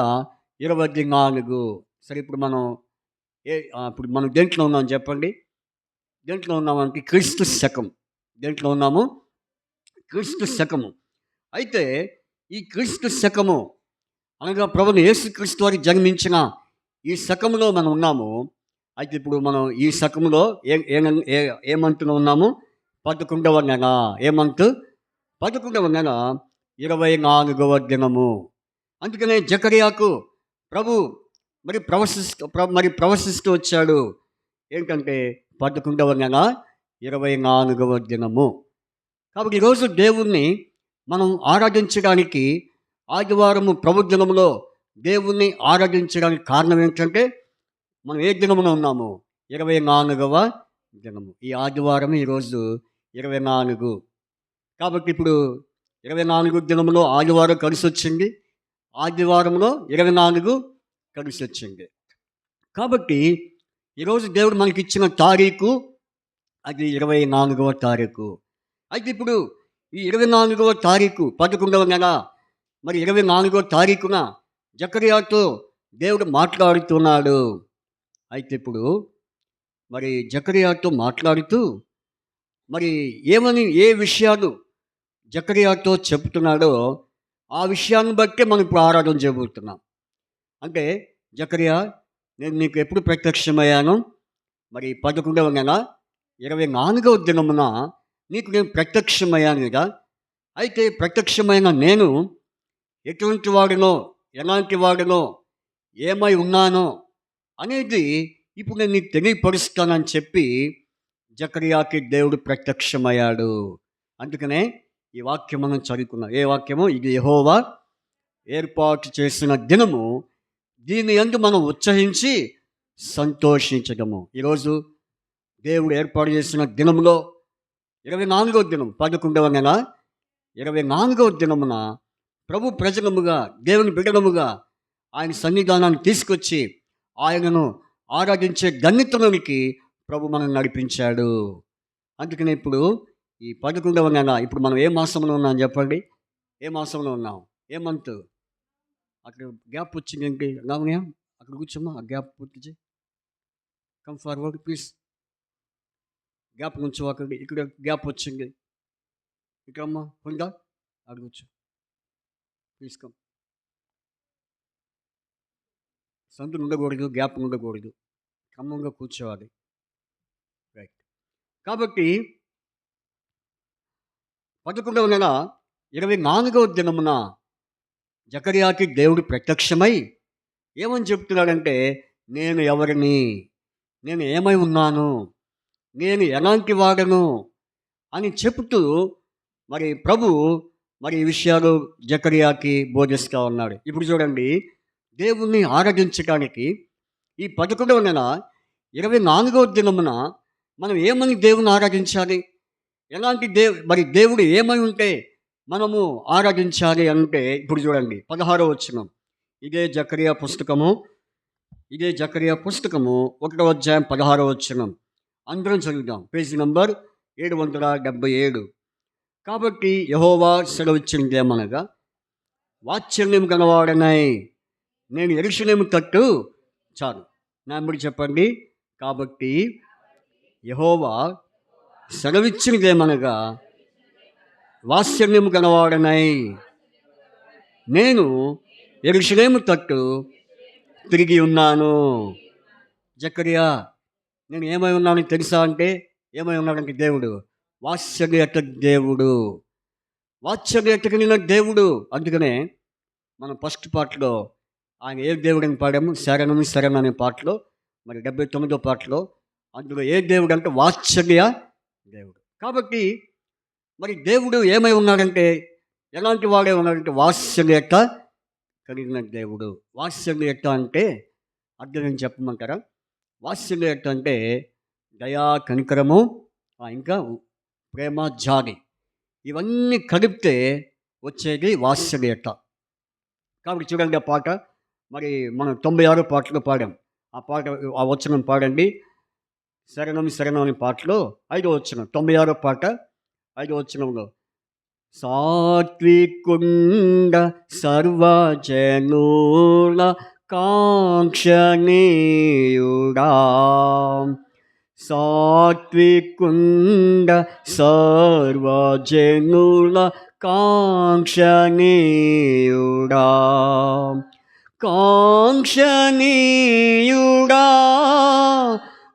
24. సరే, ఇప్పుడు మనం దేంట్లో ఉన్నాం చెప్పండి? దేంట్లో ఉన్నామంటే క్రీస్తు శకం. దేంట్లో ఉన్నాము? క్రీస్తు శకము. అయితే ఈ క్రీస్తు శకము అనగా ప్రభువు యేసుక్రీస్తు వారి జన్మించిన ఈ శకములో మనం ఉన్నాము. అయితే ఇప్పుడు మనం ఈ శకములో ఏ మంత్లో ఉన్నాము? 11వ నెల. ఏ మంత్? 11వ నెల 24వ దినము. అందుకనే జకరియాకు ప్రభు మరి ప్రవశిస్తూ వచ్చాడు. ఏంటంటే 11వ నెల 24వ దినము. కాబట్టి ఈరోజు దేవుణ్ణి మనం ఆరాధించడానికి, ఆదివారము ప్రభు దినములో దేవుణ్ణి ఆరాధించడానికి కారణం ఏంటంటే మనం ఏ దినమున ఉన్నాము? 24వ దినము. ఈ ఆదివారం ఈరోజు 24. కాబట్టి ఇప్పుడు 24 దినములో ఆదివారం కలిసి వచ్చింది, ఆదివారంలో 24 కలిసి వచ్చింది. కాబట్టి ఈరోజు దేవుడు మనకి ఇచ్చిన తారీఖు అది 24వ తారీఖు. అయితే ఇప్పుడు ఈ 24వ తారీఖు 11వ నెల మరి 24వ తారీఖున జకరియాతో దేవుడు మాట్లాడుతున్నాడు. అయితే ఇప్పుడు మరి జకరియాతో మాట్లాడుతూ మరి ఏ విషయాలు జకరియాతో చెప్తున్నాడో ఆ విషయాన్ని బట్టి మనం ఇప్పుడు ఆరాధన చేయబోతున్నాం. అంటే జకరియా, నేను నీకు ఎప్పుడు ప్రత్యక్షమయ్యాను? మరి 11వ నెల 24వ దినమున నీకు నేను ప్రత్యక్షమయ్యాను కదా. అయితే ప్రత్యక్షమైన నేను ఎటువంటి వాడినో, ఎలాంటి వాడినో, ఏమై ఉన్నానో అనేది ఇప్పుడు నేను నీకు తెలియపరుస్తానని చెప్పి జకరియాకి దేవుడు ప్రత్యక్షమయ్యాడు. అందుకనే ఈ వాక్యం మనం చదువుకున్నాం. ఏ వాక్యము? ఇది యెహోవా ఏర్పాటు చేసిన దినము, దీని యందు మనం ఉత్సహించి సంతోషించడము. ఈరోజు దేవుడు ఏర్పాటు చేసిన దినంలో 24వ దినం, 11వ నెల 24వ దినమున ప్రభు ప్రజలముగా, దేవుని బిడ్డలముగా ఆయన సన్నిధానాన్ని తీసుకొచ్చి ఆయనను ఆరాధించే ధన్యతలోనికి ప్రభు మనం నడిపించాడు. అందుకని ఇప్పుడు ఈ 11వ నెల, ఇప్పుడు మనం ఏ మాసంలో ఉన్నాం చెప్పండి? ఏ మాసంలో ఉన్నాం? ఏ మంత్? అక్కడ గ్యాప్ వచ్చింది ఏంటి? లావణ్య అక్కడ కూర్చోమ్మా, ఆ గ్యాప్ పూర్తి చేయి. Come forward please. గ్యాప్ కొంచెం అక్కడ, ఇక్కడ గ్యాప్ వచ్చింది. ఇక్కడ అమ్మా ఉందా? అక్కడ కూర్చో ప్లీజ్. కమ్. సందులు ఉండకూడదు, గ్యాప్ ఉండకూడదు, క్రమంగా కూర్చోవాలి. రైట్. కాబట్టి 11వ నెల 24వ దినమున జకర్యాకి దేవుడు ప్రత్యక్షమై ఏమని చెప్తున్నాడంటే, నేను ఎవరిని, నేను ఏమై ఉన్నాను, నేను ఎలాంటి వాడను అని చెబుతూ మరి ప్రభు మరి ఈ విషయాలు జకర్యాకి బోధిస్తూ ఉన్నాడు. ఇప్పుడు చూడండి, దేవుణ్ణి ఆరాధించడానికి ఈ 11వ నెల 24వ దినమున మనం ఏమని దేవుని ఆరాధించాలి? ఎలాంటి మరి దేవుడు ఏమై ఉంటే మనము ఆరాధించాలి అంటే ఇప్పుడు చూడండి 16వ వచనం. ఇదే జకర్యా పుస్తకము 1వ అధ్యాయం 16వ వచనం. అందరం చదువుదాం. Page number 777. కాబట్టి యెహోవా సెలవిచ్చినదేమనగా, వాత్సల్యం గలవాడనై నేను యెరూషలేము తట్టు, చాలు నా ఎంబడి చెప్పండి. కాబట్టి యెహోవా సెలవిచ్చినదేమనగా, వాత్సల్యము గలవాడనై నేను యెరూషలేము తట్టు తిరిగి ఉన్నాను. జకర్యా నేను ఏమై ఉన్నానని తెలుసా అంటే, ఏమై ఉన్నాడంటే దేవుడు వాత్సల్యత దేవుడు, వాత్సల్యత కలిగిన దేవుడు. అందుకనే మనం ఫస్ట్ పాటలో ఆయన ఏ దేవుడు అని పాడాము, శరణము శరణం అనే పాటలో, మరి 79వ పాటలో అందులో ఏ దేవుడు అంటే వాత్సల్య దేవుడు. కాబట్టి మరి దేవుడు ఏమై ఉన్నాడంటే, ఎలాంటి వాడే ఉన్నాడంటే వాత్సల్యత కలిగిన దేవుడు. వాత్సల్యత అంటే అర్థం ఏం చెప్పమంటారా? వాత్సల్యత అంటే దయా, కనికరము, ఇంకా ప్రేమ, జాలి, ఇవన్నీ కలిపితే వచ్చేది వాత్సల్యత. కాబట్టి చూడండి, ఆ పాట మరి మనం 96 పాటలో పాడాం. ఆ పాట, ఆ వచనం పాడండి. శరణం శరణం అనే పాటలో 5వ వచనం, 96 పాట 5వ వచనంలో, సాత్వికుండ సర్వజనుల కాంక్షణీయుడా, సాత్వికుండ సర్వజనుల కాంక్షణీయుడా, కాంక్షణీయుడా,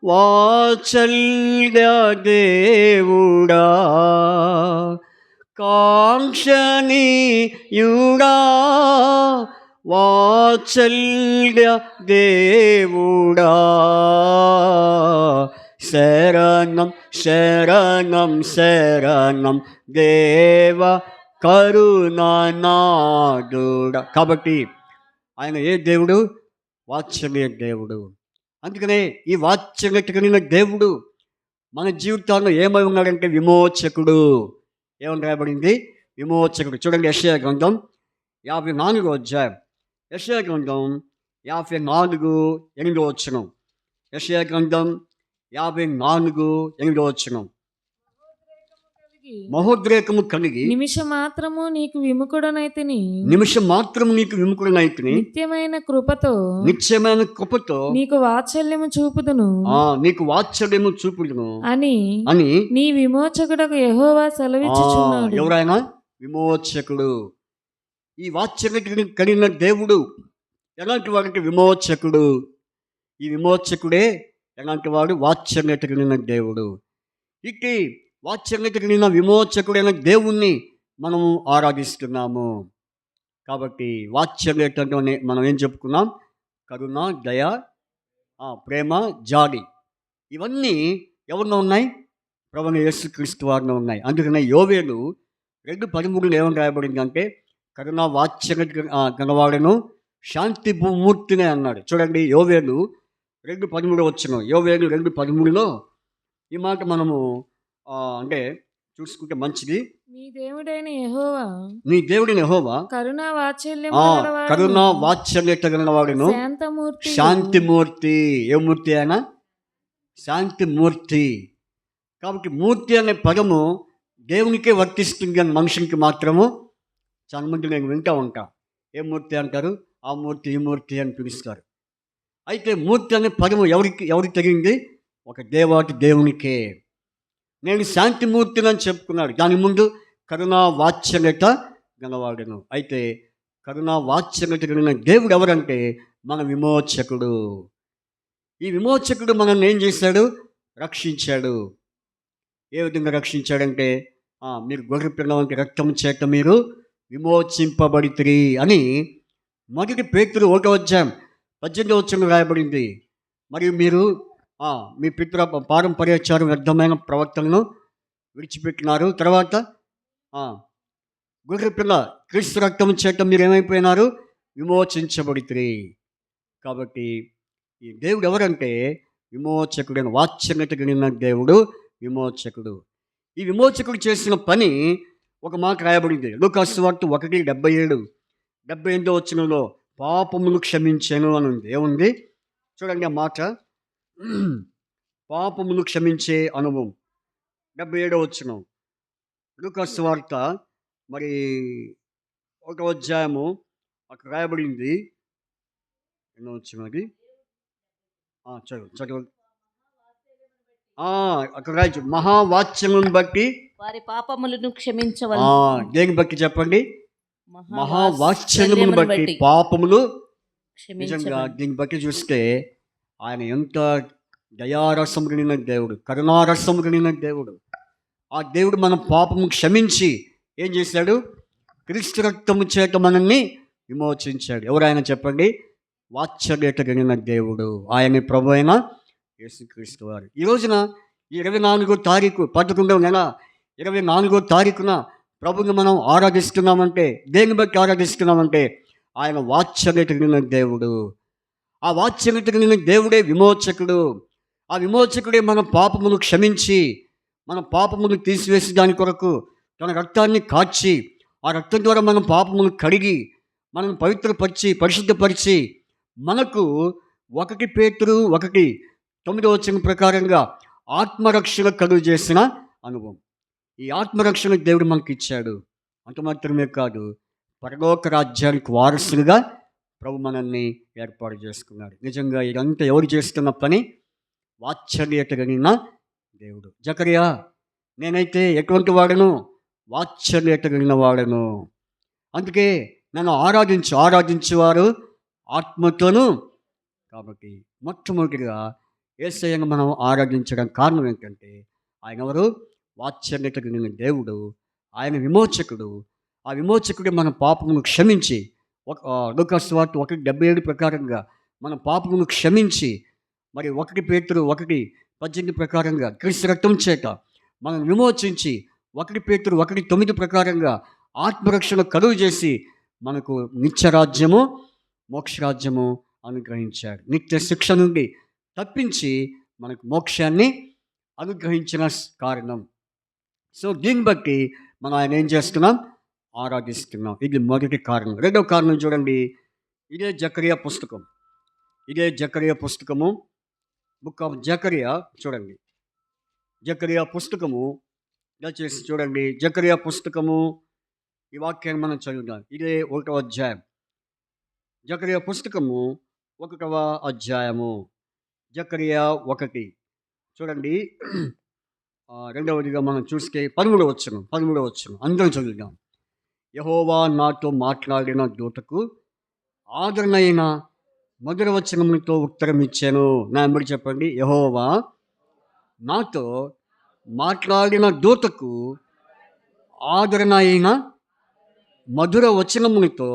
వాత్సల్య దేవుడా, కాంక్షణీయుడా, వాత్సల్య దేవుడా, శరణం శరణం శరణం దేవ కరుణానాథుడా. కాబట్టి ఆయన ఏ దేవుడు? వాత్సల్య దేవుడు. అందుకనే ఈ వాత్సల్యత కలిగిన దేవుడు మన జీవితాల్లో ఏమై ఉన్నాడంటే విమోచకుడు. ఏమని రాయబడింది? విమోచకుడు. చూడండి, యెషయా గ్రంథం 54వ అధ్యాయం, యెషయా గ్రంథం 54:8 వచనం. యెషయా గ్రంథం 54:8 వచనం. మహోద్రేకము కలిగి నిమిషం మాత్రము నీకు విముఖుడనైతిని, నిత్యమైన కృపతో నీకు వాత్సల్యము చూపుదును అని నీ విమోచకుడకు యెహోవా సెలవిచ్చుచున్నాడు. ఎవరైనా విమోచకుడు. ఈ వాత్సల్యం కలిగిన దేవుడు ఎలాంటి వాడికి విమోచకుడు. ఈ విమోచకుడే ఎలాంటి వాడు? వాత్సల్యత కలిగిన దేవుడు. ఇట్టి వాత్సల్యత కలిగిన విమోచకుడైన దేవుణ్ణి మనము ఆరాధిస్తున్నాము. కాబట్టి వాత్సల్యత అంటే మనం ఏం చెప్పుకున్నాం? కరుణ, దయ, ప్రేమ, జాలి, ఇవన్నీ ఎవరిలో ఉన్నాయి? ప్రభువైన యేసుక్రీస్తు వారిలో ఉన్నాయి. అందుకనే యోవేలు 2:13 ఏమని రాయబడింది అంటే, కరుణ వాత్సల్యత గలవాడను శాంతి మూర్తినే అన్నాడు. చూడండి, యోవేలు 2:13 యోవేలు 2:13 ఈ మాట మనము అంటే చూసుకుంటే మంచిది. నీ దేవుడైన యెహోవా నీ దేవుడైన యెహోవా కరుణా వాత్సల్యత కలిగిన వాడును, శాంతిమూర్తి. ఏ మూర్తి ఆయన? శాంతిమూర్తి. కాబట్టి మూర్తి అనే పదము దేవునికే వర్తిస్తుంది కానీ మనుషునికి మాత్రము చాలా మంది నేను వింటూ ఉంటా. ఏ మూర్తి అంటారు? ఆ మూర్తి ఈ మూర్తి అని పిలుస్తారు. అయితే మూర్తి అనే పదము ఎవరికి తగింది? ఒక దేవాటి దేవునికే. నేను శాంతిమూర్తిని అని చెప్పుకున్నాడు. దాని ముందు కరుణా వాత్సల్యత గలవాడును. అయితే కరుణా వాత్సల్యత కలిగిన దేవుడు ఎవరంటే మన విమోచకుడు. ఈ విమోచకుడు మనల్ని ఏం చేశాడు? రక్షించాడు. ఏ విధంగా రక్షించాడంటే మీరు గొర్రె పిల్ల వంటి రక్తం చేత మీరు విమోచింపబడితిరి అని 1 పేతురు 1:18 రాయబడింది. మరియు మీరు మీ పారంపర్యాచారం వ్యర్థమైన ప్రవర్తనను విడిచిపెట్టినారు. తర్వాత గొర్రె పిల్ల క్రీస్తు రక్తం చేత మీరు ఏమైపోయినారు? విమోచించబడితిరి. కాబట్టి ఈ దేవుడు ఎవరంటే విమోచకుడైన వాత్సల్యత కలిగిన దేవుడు విమోచకుడు. ఈ విమోచకుడు చేసిన పని ఒక మాట రాయబడింది. లూకా సువార్త 1:77 పాపమును క్షమించాను అని ఉంది. ఏముంది చూడండి ఆ మాట. పాపమును క్షమించే అనుభవం. 77 లూకా సువార్త మరి 1వ అధ్యాయము అక్కడ రాయబడింది. ఎన్నో వచ్చినది చదువు. అక్కడ రాయచ్చు, మహావాత్సల్యమును బట్టి వారి పాపములను క్షమించవలెను. దేని బట్టి చెప్పండి? మహావాత్సల్యమును బట్టి పాపములు. నిజంగా దీన్ని బట్టి చూస్తే ఆయన ఎంత దయారసం కలిగిన దేవుడు, కరుణారసం కలిగిన దేవుడు. ఆ దేవుడు మన పాపము క్షమించి ఏం చేశాడు? క్రీస్తు రక్తము చేత మనల్ని విమోచించాడు. ఎవరైనా చెప్పండి? వాత్సల్యత కలిగిన దేవుడు ఆయన ప్రభు అయిన యేసుక్రీస్తు వారు. ఈ రోజున 24వ తారీఖు 11వ నెల 24వ తారీఖున ప్రభుని మనం ఆరాధిస్తున్నామంటే దేన్ని బట్టి ఆరాధిస్తున్నామంటే ఆయన వాత్సల్యత కలిగిన దేవుడు. ఆ వాత్సల్యత కలిగిన దేవుడే విమోచకుడు. ఆ విమోచకుడే మన పాపమును క్షమించి మన పాపమును తీసివేసి దాని కొరకు తన రక్తాన్ని కార్చి ఆ రక్తం ద్వారా మన పాపమును కడిగి మనం పవిత్రపరిచి పరిశుద్ధపరిచి మనకు 1 పేతురు 1:9 ప్రకారంగా ఆత్మరక్షణ కలుగు చేసిన అనుభవం. ఈ ఆత్మరక్షణ దేవుడు మనకి ఇచ్చాడు. అంత మాత్రమే కాదు, పరలోక రాజ్యానికి వారసులుగా ప్రభు మనల్ని ఏర్పాటు చేసుకున్నాడు. నిజంగా ఇదంతా ఎవరు చేస్తున్న పని? వాత్సల్యత కలిగిన దేవుడు. జకరియా, నేనైతే ఎటువంటి వాడను? వాత్సల్యత కలిగిన వాడను. అందుకే నన్ను ఆరాధించేవారు ఆత్మతోను. కాబట్టి మొట్టమొదటిగా యేసయ్యను మనం ఆరాధించడం కారణం ఏంటంటే ఆయన ఎవరు? వాత్సల్యత కలిగిన దేవుడు. ఆయన విమోచకుడు. ఆ విమోచకుడు మన పాపమును క్షమించి లూకా సువార్త 1:77 ప్రకారంగా మన పాపమును క్షమించి మరి 1 పేతురు 1:18 ప్రకారంగా క్రీస్తు రక్తం చేత మనం విమోచించి 1 పేతురు 1:9 ప్రకారంగా ఆత్మరక్షణ కలుగు చేసి మనకు నిత్యరాజ్యము మోక్షరాజ్యము అనుగ్రహించాడు. నిత్య శిక్ష నుండి తప్పించి మనకు మోక్షాన్ని అనుగ్రహించిన కారణం. సో దీన్ని బట్టి మనం ఆయన ఏం చేస్తున్నాం? ఆరాధిస్తున్నాం. ఇది మొదటి కారణం. రెండవ కారణం చూడండి. ఇదే జకరియా పుస్తకము బుక్ ఆఫ్ జకరియా. చూడండి జకరియా పుస్తకము, దయచేసి చూడండి జకరియా పుస్తకము. ఈ వాక్యాన్ని మనం చదువుదాం. ఇదే 1వ అధ్యాయం. జకరియా పుస్తకము 1వ అధ్యాయము. జకరియా 1 చూడండి. రెండవదిగా మనం చూస్తే 13వ వచనం అందరం చదువుదాం. యెహోవా నాతో మాట్లాడిన దూతకు ఆదరణైన మధుర వచనములతో ఉత్తరం ఇచ్చాను. నా ఎంబడి చెప్పండి. యెహోవా నాతో మాట్లాడిన దూతకు ఆదరణ అయిన మధుర వచనములతో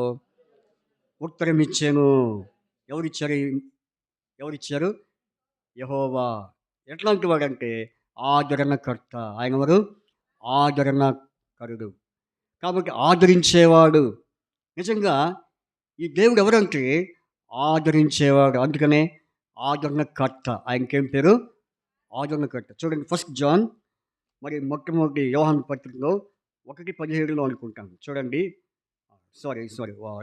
ఉత్తరం ఇచ్చాను. ఎవరిచ్చారు? యెహోవా. ఎట్లాంటి వాడంటే ఆదరణకర్త. ఆయన ఎవరు? ఆదరణకరుడు. కాబట్టి ఆదరించేవాడు. నిజంగా ఈ దేవుడు ఎవరంటే ఆదరించేవాడు. అందుకనే ఆదరణకర్త. ఆయనకేం పేరు? ఆదరణకర్త. చూడండి, 1 జాన్ మరి మొట్టమొదటి యోహాను పత్రికలో 1:17 అనుకుంటాను. చూడండి, సారీ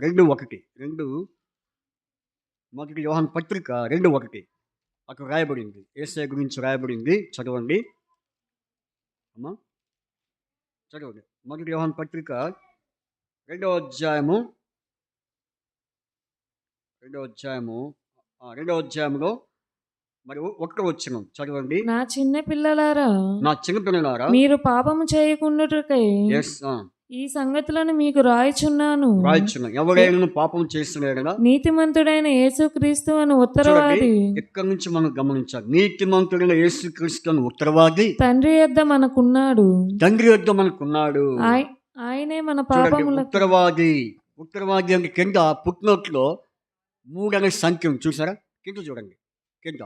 2:1 మొదటి యోహాను పత్రిక 2:1 అక్కడ రాయబడింది, యేసయ్య గురించి రాయబడింది. చదవండి అమ్మా, చదవండి. మొదటి యోహాను పత్రిక 2వ అధ్యాయము 2వ అధ్యాయంలో మరి 1వ వచనం చదవండి. నా చిన్న పిల్లలారా, నా చిన్నపిల్లలారా, మీరు పాపము చేయకుండుటకై ఎస్ ఈ సంగతులను మీకు రాయిచున్నాను. రాయిచున్నాను. ఎవరైనా పాపం చేస్తున్నాడనా? నీతిమంతుడైన యేసుక్రీస్తు అని ఉత్తరవాది ఇక్కడ నుంచి మనం గమనించాలి. నీతిమంతుడైన యేసుక్రీస్తు అని ఉత్తరవాది తండ్రి యొద్ద మనకున్నాడు. ఆయనే మన పాపములకు ఉత్తరవాది అంటే కింద పుట్టినట్లో 3 అనే సంఖ్య చూసారా? కింద చూడండి, కింద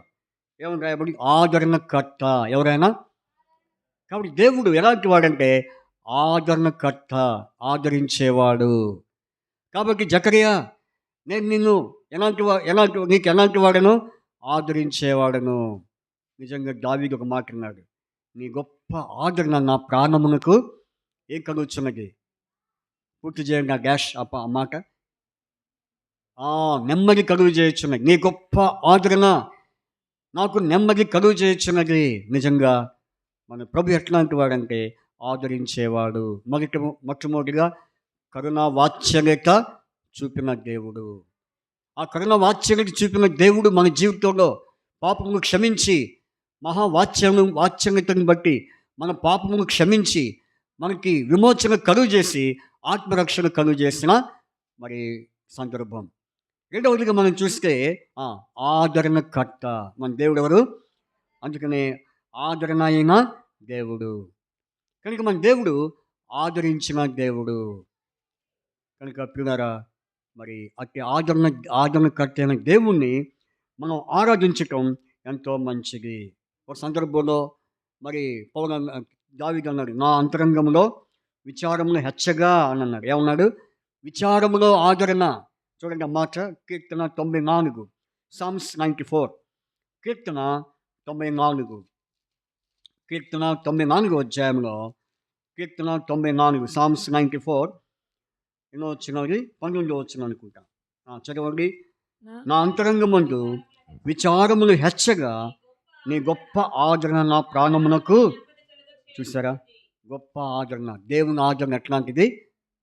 ఏమని రాయబడి? ఆదరణకర్త. ఎవరైనా కాబట్టి దేవుడు ఎలాంటి వాడంటే ఆదరణకర్త, ఆదరించేవాడు. కాబట్టి జకరియా, నేను నిన్ను నీకు ఎలాంటి వాడను? ఆదరించేవాడను. నిజంగా దావీదు ఒక మాట అన్నాడు, నీ గొప్ప ఆదరణ నా ప్రాణమునకు ఏం కలుగుతున్నది? పూర్తి చేయండి ఆ డాష్ ఆ మాట. నెమ్మది కలుగు చేయుచున్నది. నీ గొప్ప ఆదరణ నాకు నెమ్మది కలుగు చేయుచున్నది. నిజంగా మన ప్రభు ఎట్లాంటి వాడంటే ఆదరించేవాడు. మొట్టమొదటిగా కరుణా వాత్సల్యత చూపిన దేవుడు. ఆ కరుణా వాత్సల్యత చూపిన దేవుడు మన జీవితంలో పాపమును క్షమించి, వాత్సల్యతను బట్టి మన పాపమును క్షమించి మనకి విమోచన కలుగు చేసి ఆత్మరక్షణ కలుగు చేసిన మరి సందర్భం. రెండవదిగా మనం చూస్తే ఆదరణకర్త. మన దేవుడు ఎవరు? అందుకనే ఆదరణ అయిన దేవుడు. కనుక మన దేవుడు ఆదరించిన దేవుడు. కనుక ప్రియులారా, మరి అట్టి ఆదరణకర్త అయిన దేవుణ్ణి మనం ఆరాధించటం ఎంతో మంచిది. ఒక సందర్భంలో మరి దావీదు అన్నాడు, నా అంతరంగంలో విచారములు హెచ్చగా అని అన్నాడు. ఏమన్నాడు? విచారములో ఆదరణ. చూడండి ఆ మాట, కీర్తన 94, Psalms 94, కీర్తన 94 అధ్యాయంలో, కీర్తన 94 Psalms 94 ఎన్నో వచ్చినది? 19 వచ్చిన అనుకుంటా. చదవండి. నా అంతరంగమందు విచారములు హెచ్చగా నీ గొప్ప ఆదరణ నా ప్రాణమునకు. చూసారా? గొప్ప ఆదరణ. దేవుని ఆదరణ ఎట్లాంటిది?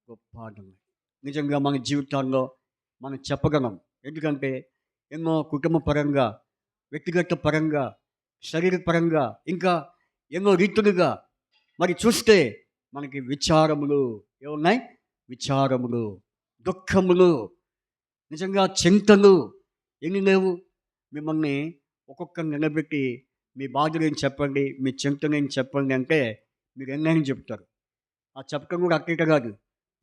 గొప్ప ఆదరణ. నిజంగా మన జీవితాల్లో మనం చెప్పగలం. ఎందుకంటే ఎన్నో కుటుంబ పరంగా, వ్యక్తిగత పరంగా, శరీరపరంగా, ఇంకా ఎన్నో రీతులుగా మరి చూస్తే మనకి విచారములు ఏమున్నాయి? విచారములు, దుఃఖములు, నిజంగా చింతలు ఎన్ని లేవు? మిమ్మల్ని ఒక్కొక్కరిని నిలబెట్టి మీ బాధలు ఏం చెప్పండి, మీ చింతలు ఏం చెప్పండి అంటే మీరు ఎన్నైనా చెప్తారు. ఆ చెప్పడం కూడా అట్ట కాదు,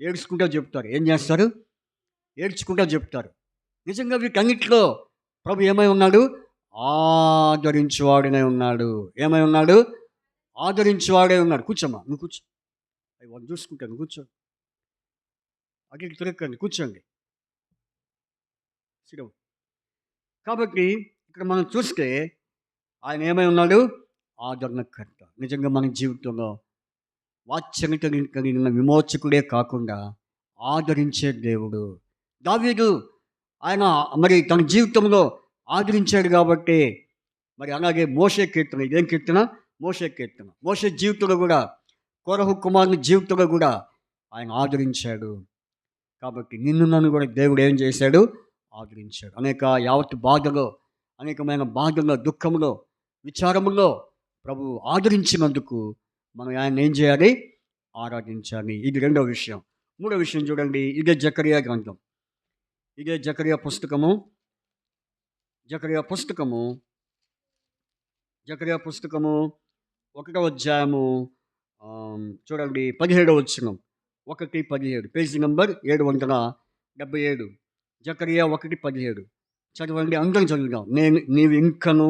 ఏడ్చుకుంటూ చెప్తారు. ఏం చేస్తారు? ఏడ్చుకుంటూ చెప్తారు. నిజంగా వీటన్నిటిలో ప్రభు ఏమై ఉన్నాడు? ఆదరించువాడునే ఉన్నాడు. ఏమై ఉన్నాడు? ఆదరించువాడే ఉన్నాడు. కూర్చోమ్మా, నువ్వు కూర్చో. అవి వాళ్ళు చూసుకుంటాను, కూర్చో. అటు తిరగండి, కూర్చోండి. కాబట్టి ఇక్కడ మనం చూస్తే ఆయన ఏమై ఉన్నాడు? ఆదరణకర్త. నిజంగా మన జీవితంలో వాత్సల్యత కలిగిన విమోచకుడే కాకుండా ఆదరించే దేవుడు. దావీదు ఆయన మరి తన జీవితంలో ఆదరించాడు కాబట్టి మరి అలాగే మోషే కీర్తన, ఇదేం కీర్తన? మోషే కీర్తన. మోషే జీవితంలో కూడా, కోరహు కుమారుని జీవితంలో కూడా ఆయన ఆదరించాడు. కాబట్టి నిన్ను నన్ను కూడా దేవుడు ఏం చేశాడు? ఆదరించాడు. యావత్ బాధలో, అనేకమైన బాధల్లో, దుఃఖంలో, విచారములో ప్రభు ఆదరించినందుకు మనం ఆయన ఏం చేయాలి? ఆరాధించాలి. ఇది రెండవ విషయం. మూడవ విషయం చూడండి, ఇదే జకరియా గ్రంథం, ఇదే జకరియా పుస్తకము 1వ అధ్యాయము చూడండి 17వ వచనం. 1:17, పేజీ నంబర్ 777, జకరియా 1:17. చదవండి, అందరం చదువుదాం. నీవు ఇంకను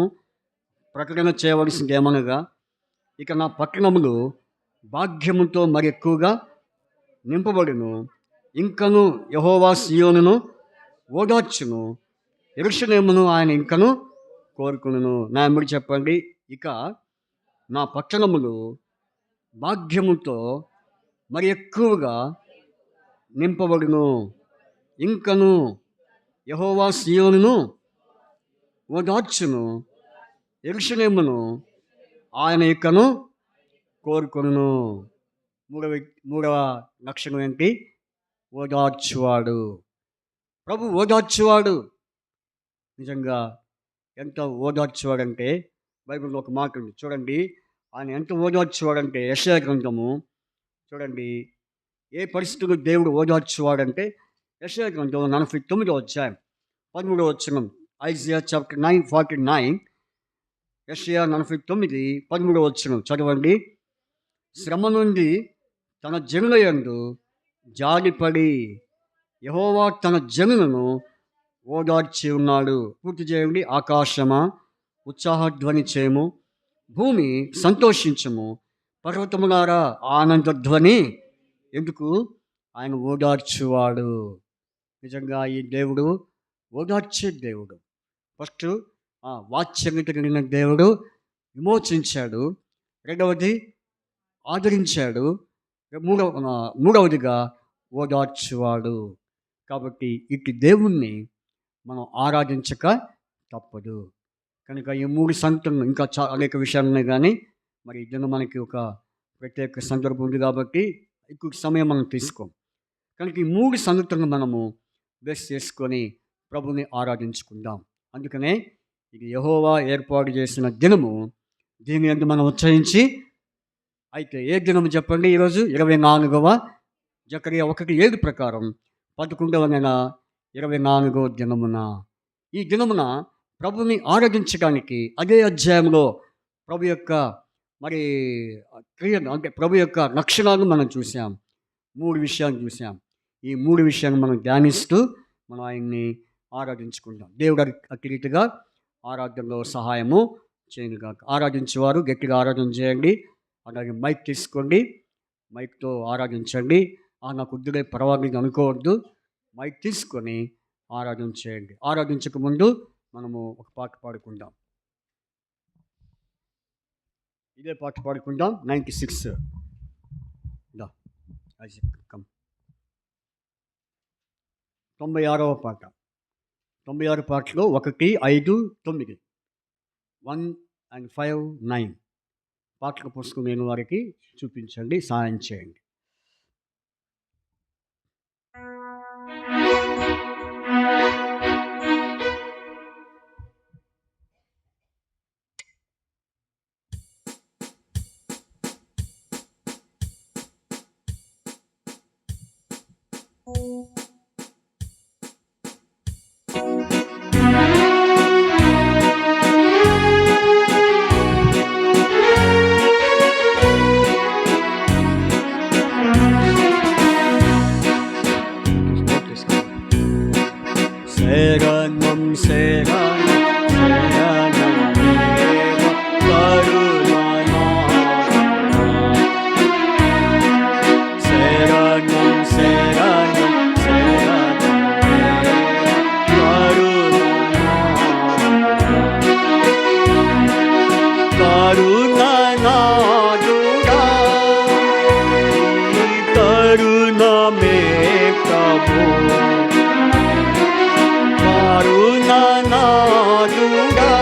ప్రకటన చేయవలసింది ఏమనగా, ఇక నా పట్టణములు భాగ్యముతో మరి ఎక్కువగా నింపబడును. ఇంకను యెహోవా సీయోనును ఓదార్చును, యెరూషలేమును ఆయన ఇంకను కోరుకును. నా ఎమ్మడి చెప్పండి. ఇక నా పట్టణములు భాగ్యముతో మరి ఎక్కువగా నింపబడును. ఇంకను యెహోవా సీయోనును ఓదార్చును, యెరూషలేమును ఆయన ఇకను కోరుకొనును. మూడవ లక్షణం ఏంటి? ఓదార్చువాడు. ప్రభు ఓదార్చువాడు. నిజంగా ఎంత ఓదార్చువాడంటే బైబిల్లో ఒక మాట ఉంది చూడండి. ఆయన ఎంత ఓదార్చువాడంటే యెషయా గ్రంథము చూడండి. ఏ పరిస్థితుల్లో దేవుడు ఓదార్చువాడంటే యెషయా గ్రంథం 49వ అధ్యాయం 13వ వచనం. Isaiah chapter 9:49. యెషయా 49:13 వచనం చదవండి. శ్రమ నుండి తన జనుల యందు జాలిపడి యెహోవా తన జనులను ఓదార్చి ఉన్నాడు. పూర్తి చేయండి. ఆకాశమా ఉత్సాహధ్వని చేయము, భూమి సంతోషించము, పర్వతములారా ఆనందధ్వని. ఎందుకు? ఆయన ఓదార్చువాడు. నిజంగా ఈ దేవుడు ఓదార్చే దేవుడు. ఫస్ట్ వాత్సల్యత కలిగిన దేవుడు, విమోచించాడు. రెండవది ఆదరించాడు. మూడవదిగా ఓదార్చువాడు. కాబట్టి ఇటు దేవుణ్ణి మనం ఆరాధించక తప్పదు. కనుక ఈ 3 సంగతులను, ఇంకా అనేక విషయాలు ఉన్నాయి కానీ మరి ఇద్దరు మనకి ఒక ప్రత్యేక సందర్భం ఉంది కాబట్టి ఎక్కువ సమయం మనం తీసుకోం. కనుక ఈ 3 సంగతులను మనము బేస్ చేసుకొని ప్రభుని ఆరాధించుకుందాం. అందుకనే ఇది యెహోవా ఏర్పాటు చేసిన దినము. దీని యందు మనం ఉచ్చరించి అయితే ఏ దినము చెప్పండి? ఈరోజు 24వ జకరియా 1:7 ప్రకారం 11వ నెల 24వ దినమున. ఈ దినమున ప్రభుని ఆరాధించడానికి అదే అధ్యాయంలో ప్రభు యొక్క మరి క్రియను, అంటే ప్రభు యొక్క లక్షణాలు మనం చూసాం. 3 విషయాలు చూసాం. ఈ 3 విషయాలు మనం ధ్యానిస్తూ మనం ఆయన్ని ఆరాధించుకుంటాం. దేవుడు అట్టి రీతిగా ఆరాధనలో సహాయము చేయనుగాక. ఆరాధించేవారు గట్టిగా ఆరాధన చేయండి. అలాగే మైక్ తీసుకోండి, మైక్తో ఆరాధించండి. నాకు వద్దులే పర్వాలేదు అనుకోవద్దు. మైక్ తీసుకొని ఆరాధన చేయండి. ఆరాధించక ముందు మనము ఒక పాట పాడుకుందాం. ఇదే పాట పాడుకుందాం. 96 96వ పాట. 96 పాటలో 1, 5, 9 1 and 5, 9 పాటల పుస్తకం నేను వారికి చూపించండి, సాయం చేయండి. శరణం శరణం శరణం దేవ కరుణానాథ. శరణం శరణం శరణం దేవ కరుణానాథ. కరుణానాథుడా కరుణ మే ప్రభు. కరుణానాథుడా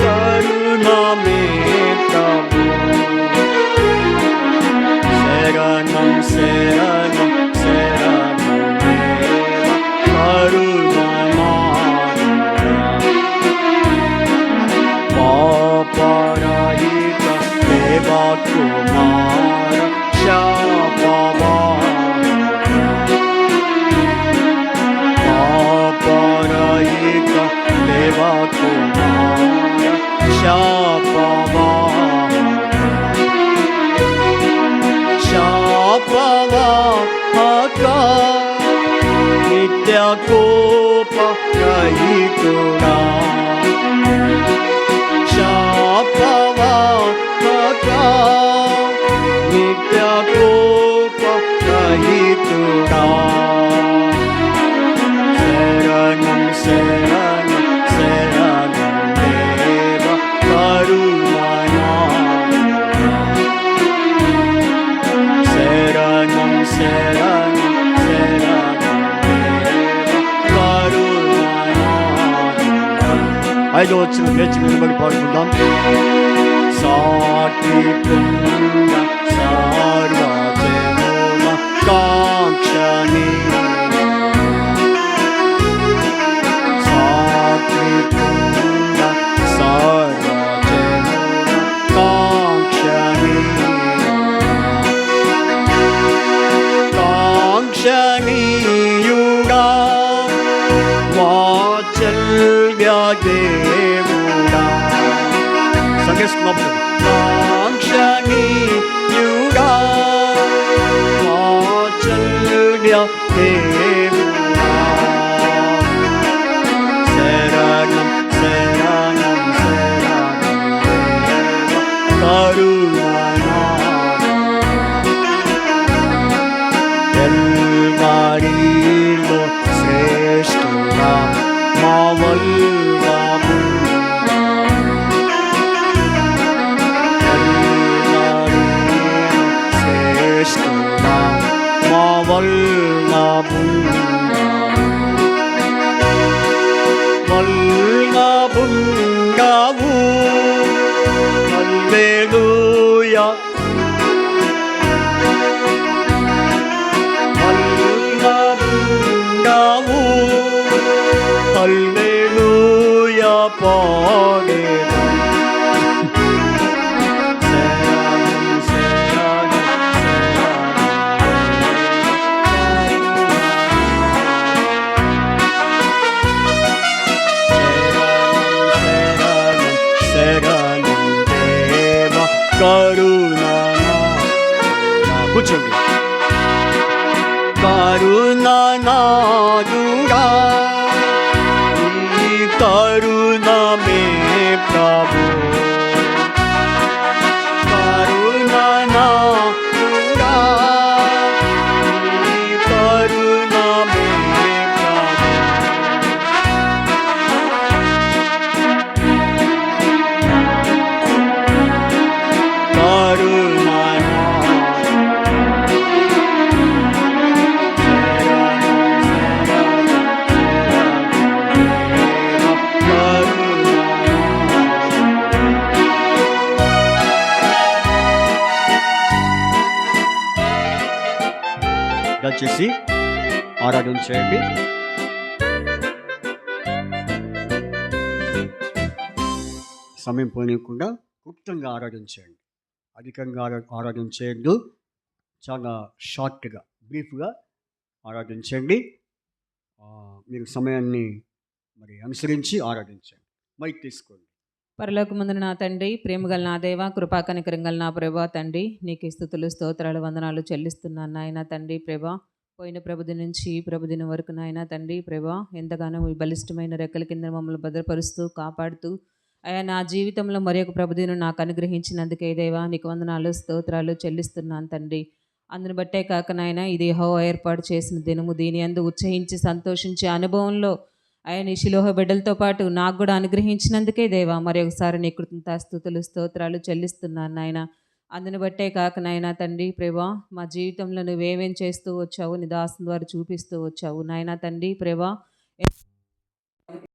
కరుణ మే ప్రభు. శరణం శరణం శరణం దేవ కరుణానాథుడా. పాపరహిత దేవ కుమార శాపవాహన. దేవా కుమార శాపవాహక నిత్య కోప రహితుడా. శాపవాహక నిత్య కోప రహితుడా. శరణం శరణం శరణం 5వ వచనం లేచి నిలబడి పాడుకుందాం. సాత్వికుండ సర్వజనుల కాంక్షణి, సాత్వికుండ సర్వజనుల కాంక్షణి, కాంక్షణీయుడా వాత్సల్య దేవుడా. సంగీతం కాంక్షణీయుడా వాత్సల్య దేవుడా. శరణం శరణం శరణం కరుణనా ఎల్మారిలో శ్రేష్ఠుడా మా వల్లభు, ఎల్మారిలో శ్రేష్ఠుడా మా వల్లభు, వల్లభుంగావు హల్లెలూయా. వల్లభుంగావు హల్లెలూయా పాడేదా. శరణం శరణం శరణం దేవ కరుణనా. కూర్చోండి. కరుణనాదుడా నీ కరుణ మే ప్రభు, కరుణనాదుడా నీ కరుణ మే ప్రభు. దయచేసి ఆరాధన చేయండి. సమయం పోనీయకుండా క్లుప్తంగా ఆరాధన చేయండి. అధికంగా ఆరాధన చేయొద్దు. చాలా షార్ట్గా బ్రీఫ్గా ఆరాధన చేయండి. మీరు సమయాన్ని మరి అనుసరించి ఆరాధించండి. మైక్ తీసుకోండి. పరలోకమందున నా తండ్రి, ప్రేమగల నా దేవ, కృపాకనికరంగల నా ప్రభా తండ్రి, నీకు స్తుతులు స్తోత్రాలు వందనాలు చెల్లిస్తున్నాను నాయన తండ్రి. ప్రభా పోయిన ప్రభుది నుంచి ప్రభుదిన వరకు నాయన తండ్రి ప్రభా ఎంతగానో ఈ బలిష్టమైన రెక్కల కింద మమ్మల్ని భద్రపరుస్తూ కాపాడుతూ అయా నా జీవితంలో మరి ఒక ప్రభుదిను నాకు అనుగ్రహించినందుకే దేవా నీకు వందనాలు స్తోత్రాలు చెల్లిస్తున్నాను తండ్రి. అందుని బట్టే కాక నాయన ఇది యెహోవా ఏర్పాటు చేసిన దినము, దీని యందు ఉత్సహించి సంతోషించే అనుభవంలో ఆయన ఈ శిలోహ బిడ్డలతో పాటు నాకు కూడా అనుగ్రహించినందుకే దేవా మరి ఒకసారి నీ కృతజ్ఞతాస్తుతులు స్తోత్రాలు చెల్లిస్తున్నాను నాయన. అందుని బట్టే కాక నాయన తండ్రి ప్రభా మా జీవితంలో నువ్వేమేం చేస్తూ వచ్చావు నీ దాసుని ద్వారా చూపిస్తూ వచ్చావు నాయన తండ్రి ప్రభా.